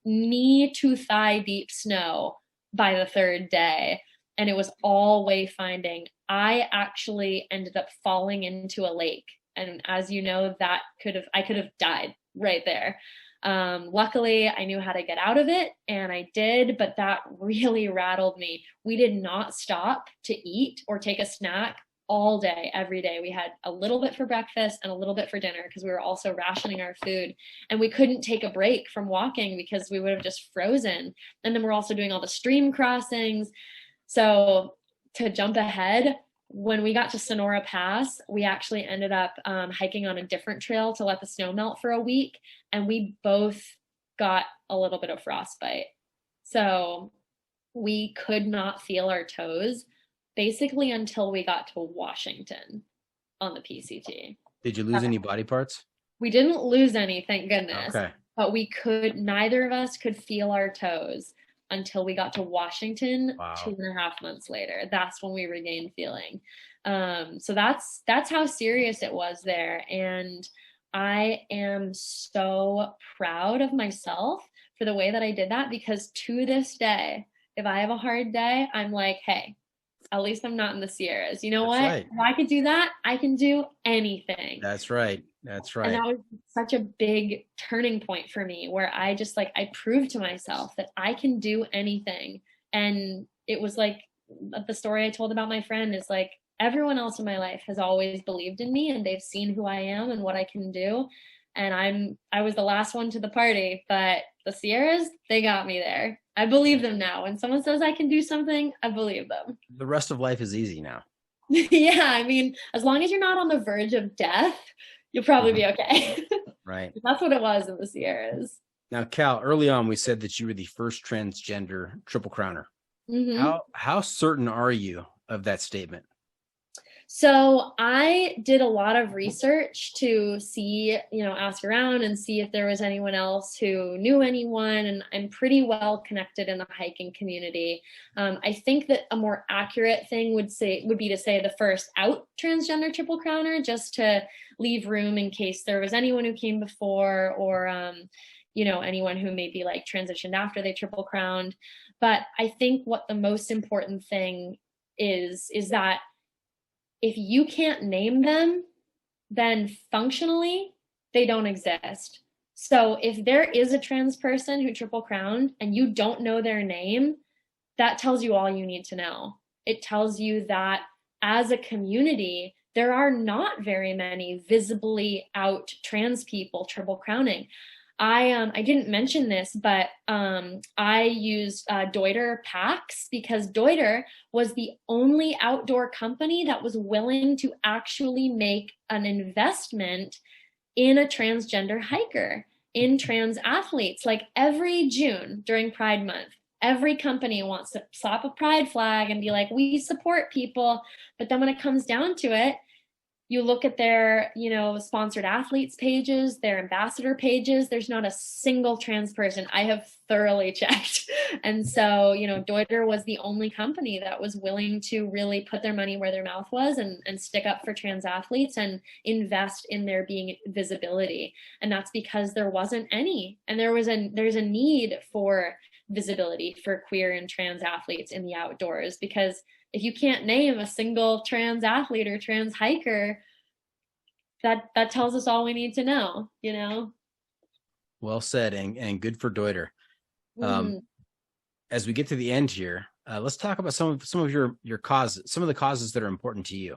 S3: knee to thigh deep snow by the third day. And it was all wayfinding. I actually ended up falling into a lake. And as you know, I could have died right there. Luckily, I knew how to get out of it, and I did, but that really rattled me. We did not stop to eat or take a snack all day, every day. We had a little bit for breakfast and a little bit for dinner, because we were also rationing our food, and we couldn't take a break from walking because we would have just frozen. And then we're also doing all the stream crossings. So to jump ahead,
S2: when we got to Sonora Pass, we actually ended up hiking on a different trail to let the snow melt for a week. And we both got a little bit of frostbite. So we could not feel our toes basically until we got to Washington on the PCT.
S4: Did you lose any body parts?
S2: We didn't lose any, thank goodness.
S4: Okay.
S2: But neither of us could feel our toes until we got to Washington. Wow. 2.5 months later. That's when we regained feeling. So that's how serious it was there. And I am so proud of myself for the way that I did that, because to this day, if I have a hard day, I'm like, hey, at least I'm not in the Sierras. You know what? Right. If I could do that, I can do anything.
S4: That's right. That's right.
S2: And that was such a big turning point for me, where I just I proved to myself that I can do anything. And it was like the story I told about my friend is like, everyone else in my life has always believed in me, and they've seen who I am and what I can do. And I was the last one to the party, but the Sierras, they got me there. I believe them now. When someone says I can do something, I believe them.
S4: The rest of life is easy now.
S2: Yeah, I mean, as long as you're not on the verge of death, you'll probably be okay.
S4: Right.
S2: That's what it was in the Sierras.
S4: Now, Cal, early on, we said that you were the first transgender Triple Crowner. Mm-hmm. How certain are you of that statement?
S2: So I did a lot of research to see, ask around and see if there was anyone else who knew anyone. And I'm pretty well connected in the hiking community. I think that a more accurate thing would be to say the first out transgender Triple Crowner, just to leave room in case there was anyone who came before, or, anyone who maybe transitioned after they Triple Crowned. But I think what the most important thing is that if you can't name them, then functionally they don't exist. So if there is a trans person who Triple Crowned and you don't know their name, that tells you all you need to know. It tells you that as a community, there are not very many visibly out trans people Triple Crowning. I didn't mention this, but I used Deuter packs because Deuter was the only outdoor company that was willing to actually make an investment in a transgender hiker, in trans athletes. Like every June during Pride Month, every company wants to slap a pride flag and be like, we support people. But then when it comes down to it, you look at their, sponsored athletes pages, their ambassador pages, there's not a single trans person. I have thoroughly checked. And so, Deuter was the only company that was willing to really put their money where their mouth was and stick up for trans athletes and invest in their being visibility. And that's because there wasn't any. And there's a need for visibility for queer and trans athletes in the outdoors, because if you can't name a single trans athlete or trans hiker, that tells us all we need to know,
S4: Well said, and good for Deuter. As we get to the end here, let's talk about some of your causes, some of the causes that are important to you.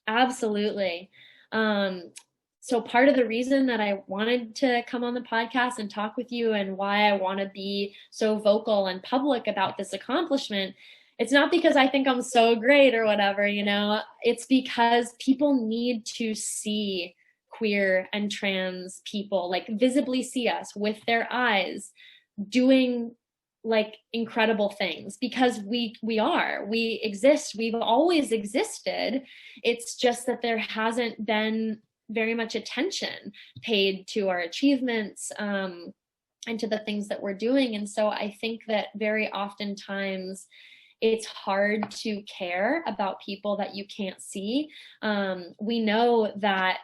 S2: Absolutely. So part of the reason that I wanted to come on the podcast and talk with you, and why I want to be so vocal and public about this accomplishment, it's not because I think I'm so great or whatever, it's because people need to see queer and trans people, visibly see us with their eyes doing incredible things, because we exist. We've always existed. It's just that there hasn't been very much attention paid to our achievements, and to the things that we're doing. And so I think that very oftentimes it's hard to care about people that you can't see. We know that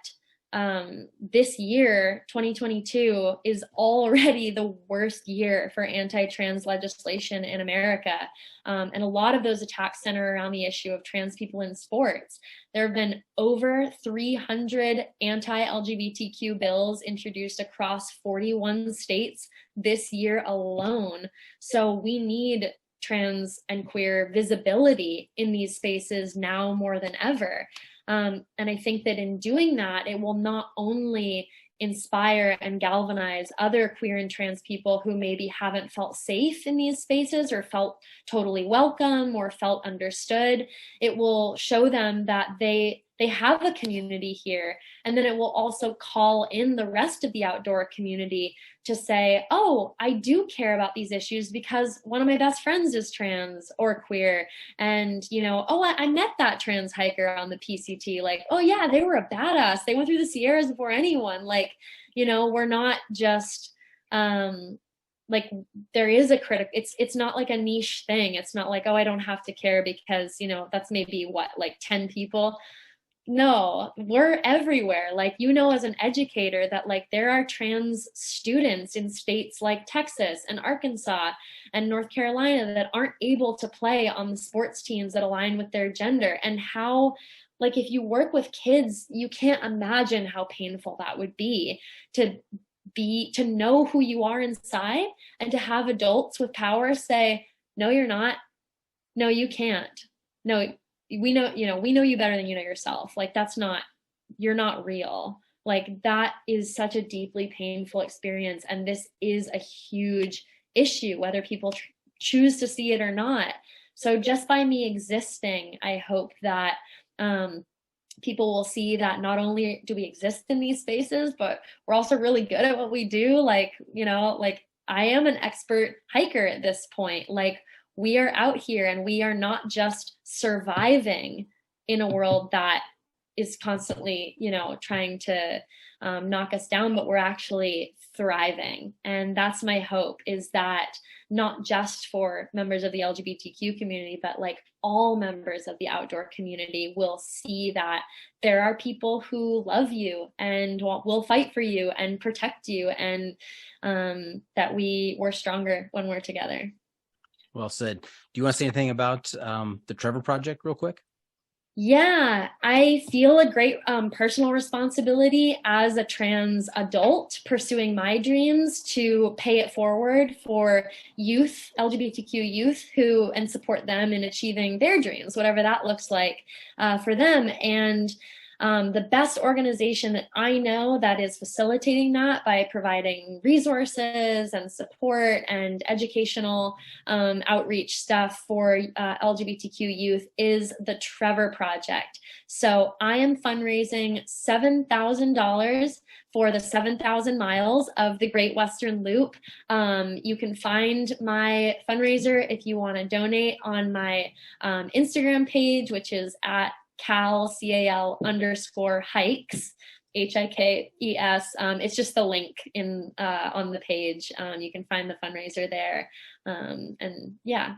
S2: this year, 2022, is already the worst year for anti-trans legislation in America. And a lot of those attacks center around the issue of trans people in sports. There have been over 300 anti-LGBTQ bills introduced across 41 states this year alone. So we need trans and queer visibility in these spaces now more than ever. And I think that in doing that, it will not only
S3: inspire and galvanize other queer and trans people who maybe haven't felt safe in these spaces or felt totally welcome or felt understood. It will show them that they have a community here. And then it will also call in the rest of the outdoor community to say, oh, I do care about these issues because one of my best friends is trans or queer. And, you know, oh, I met that trans hiker on the PCT. Like, oh yeah, they were a badass. They went through the Sierras before anyone. Like, you know, we're not just, like there is a critic, it's not like a niche thing. It's not like, oh, I don't have to care because, you know, that's maybe what, like 10 people. No, we're everywhere. Like, you know, as an educator that like there are trans students in states like Texas and Arkansas and North Carolina that aren't able to play on the sports teams that align with their gender. And how, like, if you work with kids, you can't imagine how painful that would be to know who you are inside and to have adults with power say, no, you're not. No, you can't. No, we know you better than you know yourself. Like, you're not real. Like, that is such a deeply painful experience. And this is a huge issue, whether people choose to see it or not. So just by me existing, I hope that people will see that not only do we exist in these spaces, but we're also really good at what we do. Like, you know, like I am an expert hiker at this point. Like, we are out here and we are not just surviving in a world that is constantly, you know, trying to knock us down, but we're actually thriving. And that's my hope, is that not just for members of the LGBTQ community, but like all members of the outdoor community will see that there are people who love you and will fight for you and protect you, and that we're stronger when we're together.
S4: Well said. Do you want to say anything about the Trevor Project real quick?
S3: Yeah, I feel a great personal responsibility as a trans adult pursuing my dreams to pay it forward for youth, LGBTQ youth, and support them in achieving their dreams, whatever that looks like for them. And the best organization that I know that is facilitating that by providing resources and support and educational outreach stuff for LGBTQ youth is the Trevor Project. So I am fundraising $7,000 for the 7,000 miles of the Great Western Loop. You can find my fundraiser if you want to donate on my Instagram page, which is at cal _hikes, HIKES. It's just the link in on the page. You can find the fundraiser there. And yeah,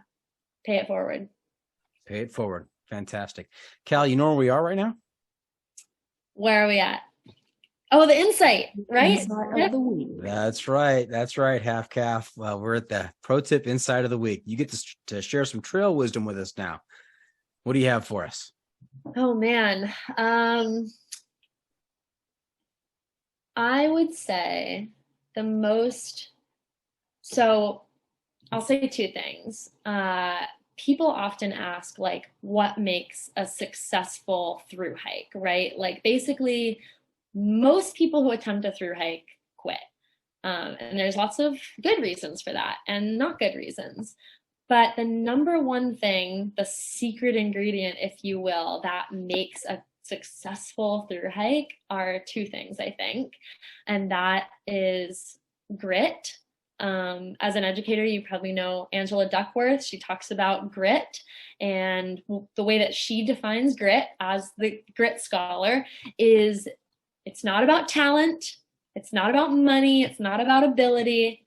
S3: pay it forward.
S4: Pay it forward. Fantastic. Cal, you know where we are right now?
S3: Where are we at? Oh, the insight, right?
S5: Insight of the week.
S4: That's right. That's right, half calf. Well, we're at the pro tip insight of the week. You get to share some trail wisdom with us now. What do you have for us?
S3: Oh man. I would say so I'll say two things. People often ask, like, what makes a successful thru hike, right? Like, basically, most people who attempt a thru hike quit. And there's lots of good reasons for that and not good reasons. But the number one thing, the secret ingredient, if you will, that makes a successful thru hike are two things, I think. And that is grit. As an educator, you probably know Angela Duckworth. She talks about grit, and the way that she defines grit as the grit scholar is it's not about talent. It's not about money. It's not about ability.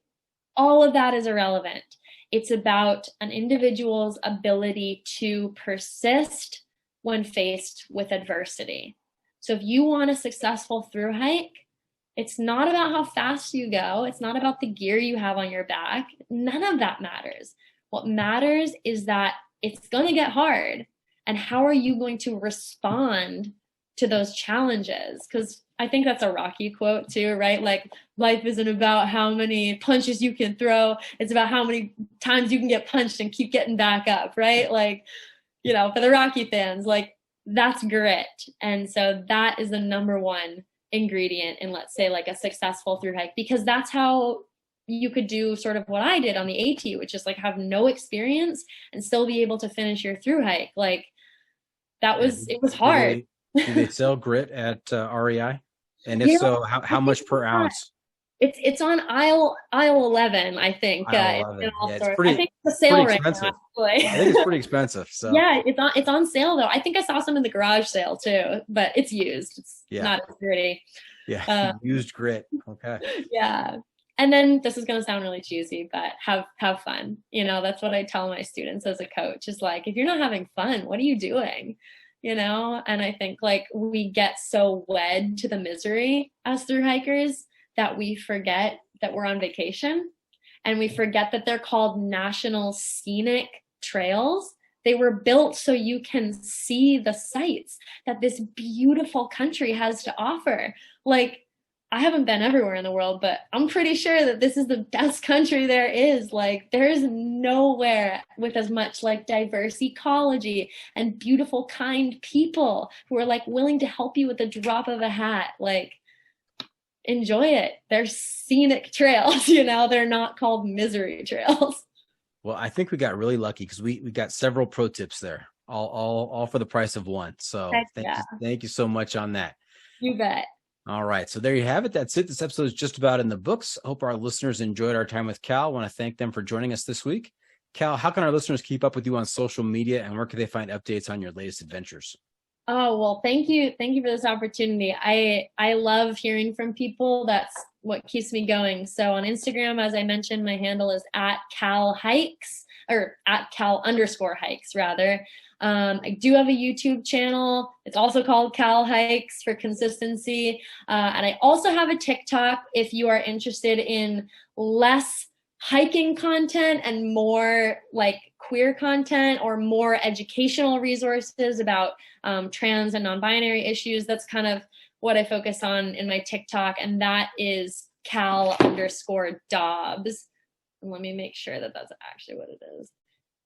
S3: All of that is irrelevant. It's about an individual's ability to persist when faced with adversity. So if you want a successful thru hike, it's not about how fast you go. It's not about the gear you have on your back. None of that matters. What matters is that it's going to get hard. And how are you going to respond to those challenges? Because I think that's a Rocky quote too, right? Like, life isn't about how many punches you can throw. It's about how many times you can get punched and keep getting back up, right? Like, you know, for the Rocky fans, like, that's grit. And so that is the number one ingredient in, let's say, like a successful through hike, because that's how you could do sort of what I did on the AT, which is like have no experience and still be able to finish your through hike. Like it was hard.
S4: Do they sell grit at REI? And if so, how much per ounce?
S3: It's on aisle 11, I think.
S4: Aisle 11.
S3: I think it's a sale right now.
S4: I think it's pretty expensive. So
S3: yeah, it's on sale though. I think I saw some in the garage sale too, but it's used. It's not as pretty.
S4: Yeah, used grit. Okay.
S3: Yeah. And then this is going to sound really cheesy, but have fun. You know, that's what I tell my students as a coach is like, if you're not having fun, what are you doing? You know? And I think like we get so wed to the misery as through hikers that we forget that we're on vacation, and we forget that they're called national scenic trails. They were built so you can see the sights that this beautiful country has to offer. Like, I haven't been everywhere in the world, but I'm pretty sure that this is the best country there is. Like, there is nowhere with as much like diverse ecology and beautiful, kind people who are like willing to help you with the drop of a hat. Like, enjoy it. They're scenic trails, you know, they're not called misery trails.
S4: Well, I think we got really lucky because we got several pro tips there, all for the price of one. So thank you so much on that.
S3: You bet.
S4: All right. So there you have it. That's it. This episode is just about in the books. I hope our listeners enjoyed our time with Cal. I want to thank them for joining us this week. Cal, how can our listeners keep up with you on social media, and where can they find updates on your latest adventures?
S3: Oh, well, thank you. Thank you for this opportunity. I love hearing from people. That's what keeps me going. So on Instagram, as I mentioned, my handle is @CalHikes, or @Cal_hikes rather. I do have a YouTube channel. It's also called Cal Hikes for consistency. And I also have a TikTok if you are interested in less hiking content and more like queer content or more educational resources about trans and non-binary issues. That's kind of what I focus on in my TikTok, and that is Cal_Dobbs. And let me make sure that that's actually what it is.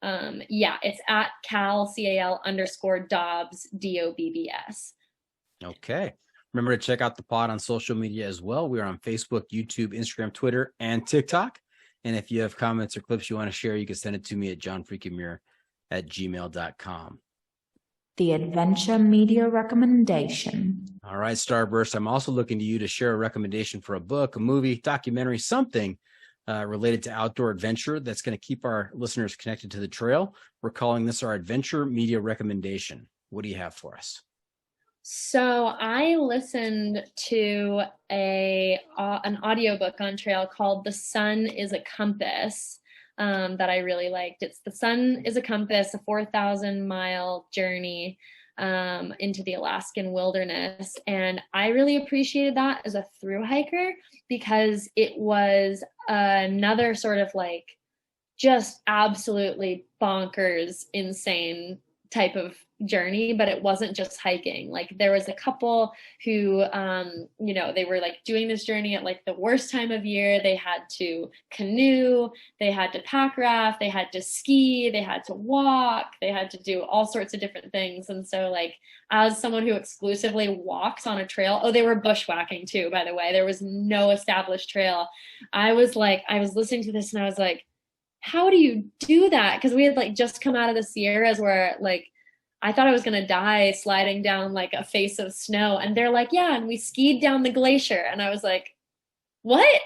S3: It's @Cal_Dobbs, DOBBS.
S4: Okay. Remember to check out the pod on social media as well. We are on Facebook, YouTube, Instagram, Twitter, and TikTok. And if you have comments or clips you want to share, you can send it to me at johnfreakinmuir@gmail.com.
S5: The Adventure Media Recommendation.
S4: All right, Starburst. I'm also looking to you to share a recommendation for a book, a movie, documentary, something related to outdoor adventure that's going to keep our listeners connected to the trail. We're calling this our Adventure Media Recommendation. What do you have for us?
S3: So I listened to an audiobook on trail called The Sun is a Compass that I really liked. It's The Sun is a Compass, a 4,000-mile journey into the Alaskan wilderness. And I really appreciated that as a thru hiker because it was another sort of like just absolutely bonkers, insane type of journey, but it wasn't just hiking. Like there was a couple who, they were like doing this journey at like the worst time of year. They had to canoe, they had to pack raft, they had to ski, they had to walk, they had to do all sorts of different things. And so like, as someone who exclusively walks on a trail, they were bushwhacking too, by the way, there was no established trail. I was listening to this and I was like, how do you do that? Because we had like just come out of the Sierras where like I thought I was gonna die sliding down like a face of snow, and they're like, yeah, and we skied down the glacier, and I was like, what?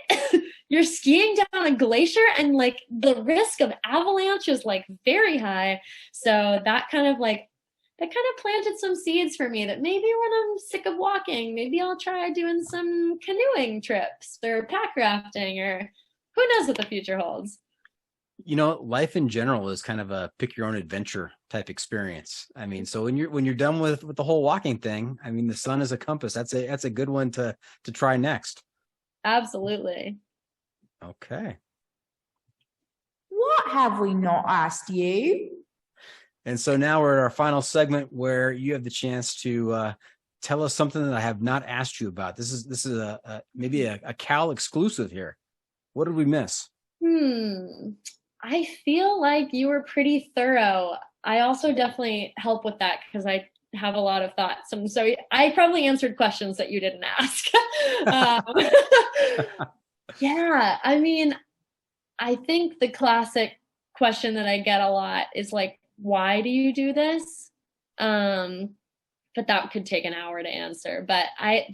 S3: You're skiing down a glacier, and like the risk of avalanche is like very high. So that kind of planted some seeds for me that maybe when I'm sick of walking, maybe I'll try doing some canoeing trips or pack rafting, or who knows what the future holds.
S4: You know, life in general is kind of a pick your own adventure type experience. I mean, so when you're done with the whole walking thing, I mean, the sun is a compass. That's a good one to try next.
S3: Absolutely.
S4: Okay.
S5: What have we not asked you?
S4: And so now we're at our final segment where you have the chance to tell us something that I have not asked you about. This is maybe a Cal exclusive here. What did we miss?
S3: I feel like you were pretty thorough. I also definitely help with that because I
S2: have a lot of thoughts. And so I probably answered questions that you didn't ask. Yeah, I mean, I think the classic question that I get a lot is like, why do you do this? But that could take an hour to answer. But I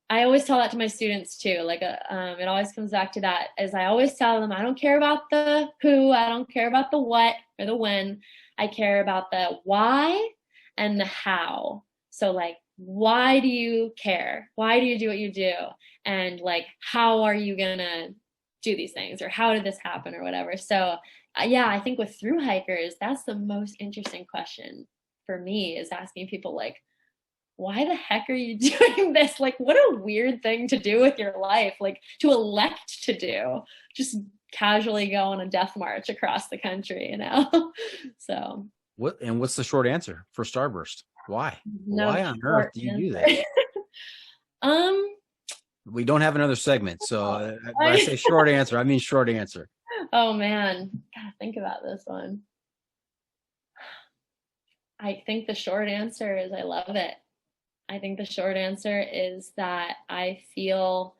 S2: always tell that to my students too. Like, it always comes back to that, as I always tell them, I don't care about the who, I don't care about the what or the when. I care about the why and the how. So like, why do you care? Why do you do what you do? And like, how are you gonna do these things, or how did this happen, or whatever. So yeah, I think with through hikers, that's the most interesting question for me, is asking people like, why the heck are you doing this? Like, what a weird thing to do with your life, like to elect to do, just casually go on a death march across the country, you know? So
S4: what's the short answer for Starburst? Why?
S2: No,
S4: why on earth do you do that? We don't have another segment, so when I say short answer, I mean short answer.
S2: Oh man, gotta think about this one. I think the short answer is I love it. I think the short answer is that I feel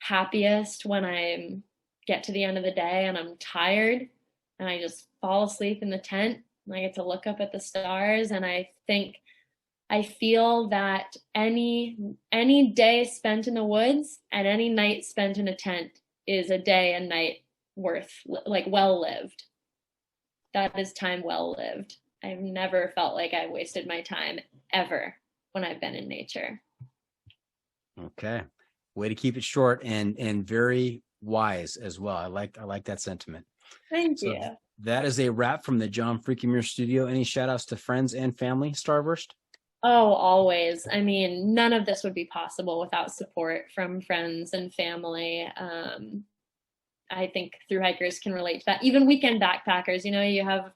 S2: happiest when I get to the end of the day and I'm tired and I just fall asleep in the tent and I get to look up at the stars, and I feel that any day spent in the woods and any night spent in a tent is a day and night worth, like, well lived. That is time well lived. I've never felt like I wasted my time ever when I've been in nature. Okay.
S4: Way to keep it short and very wise as well. I like that sentiment.
S2: Thank you.
S4: That is a wrap from the John Freaking Muir studio. Any shout outs to friends and family, Starburst?
S2: Oh, always. I mean, none of this would be possible without support from friends and family. I think through hikers can relate to that. Even weekend backpackers, you know, you have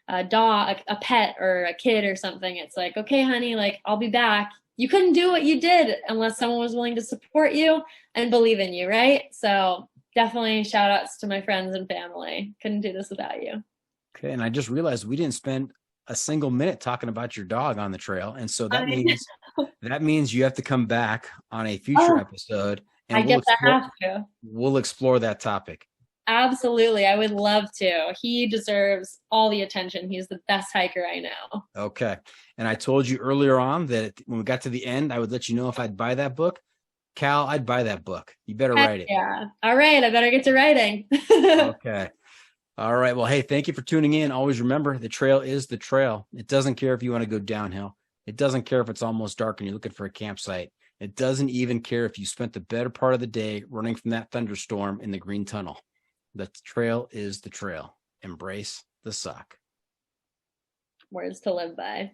S2: a dog, a pet, or a kid or something. It's like, okay, honey, like, I'll be back. You couldn't do what you did unless someone was willing to support you and believe in you, right? So definitely shout outs to my friends and family. Couldn't do this without you.
S4: Okay. And I just realized we didn't spend a single minute talking about your dog on the trail. And so that means you have to come back on a future episode. And we'll explore that topic.
S2: Absolutely. I would love to. He deserves all the attention. He's the best hiker I know.
S4: Okay. And I told you earlier on that when we got to the end, I would let you know if I'd buy that book. Cal, I'd buy that book. You better write it.
S2: Yeah. All right. I better get to writing.
S4: Okay. All right. Well, hey, thank you for tuning in. Always remember, the trail is the trail. It doesn't care if you want to go downhill. It doesn't care if it's almost dark and you're looking for a campsite. It doesn't even care if you spent the better part of the day running from that thunderstorm in the green tunnel. The trail is the trail. Embrace the suck.
S2: Words to live by.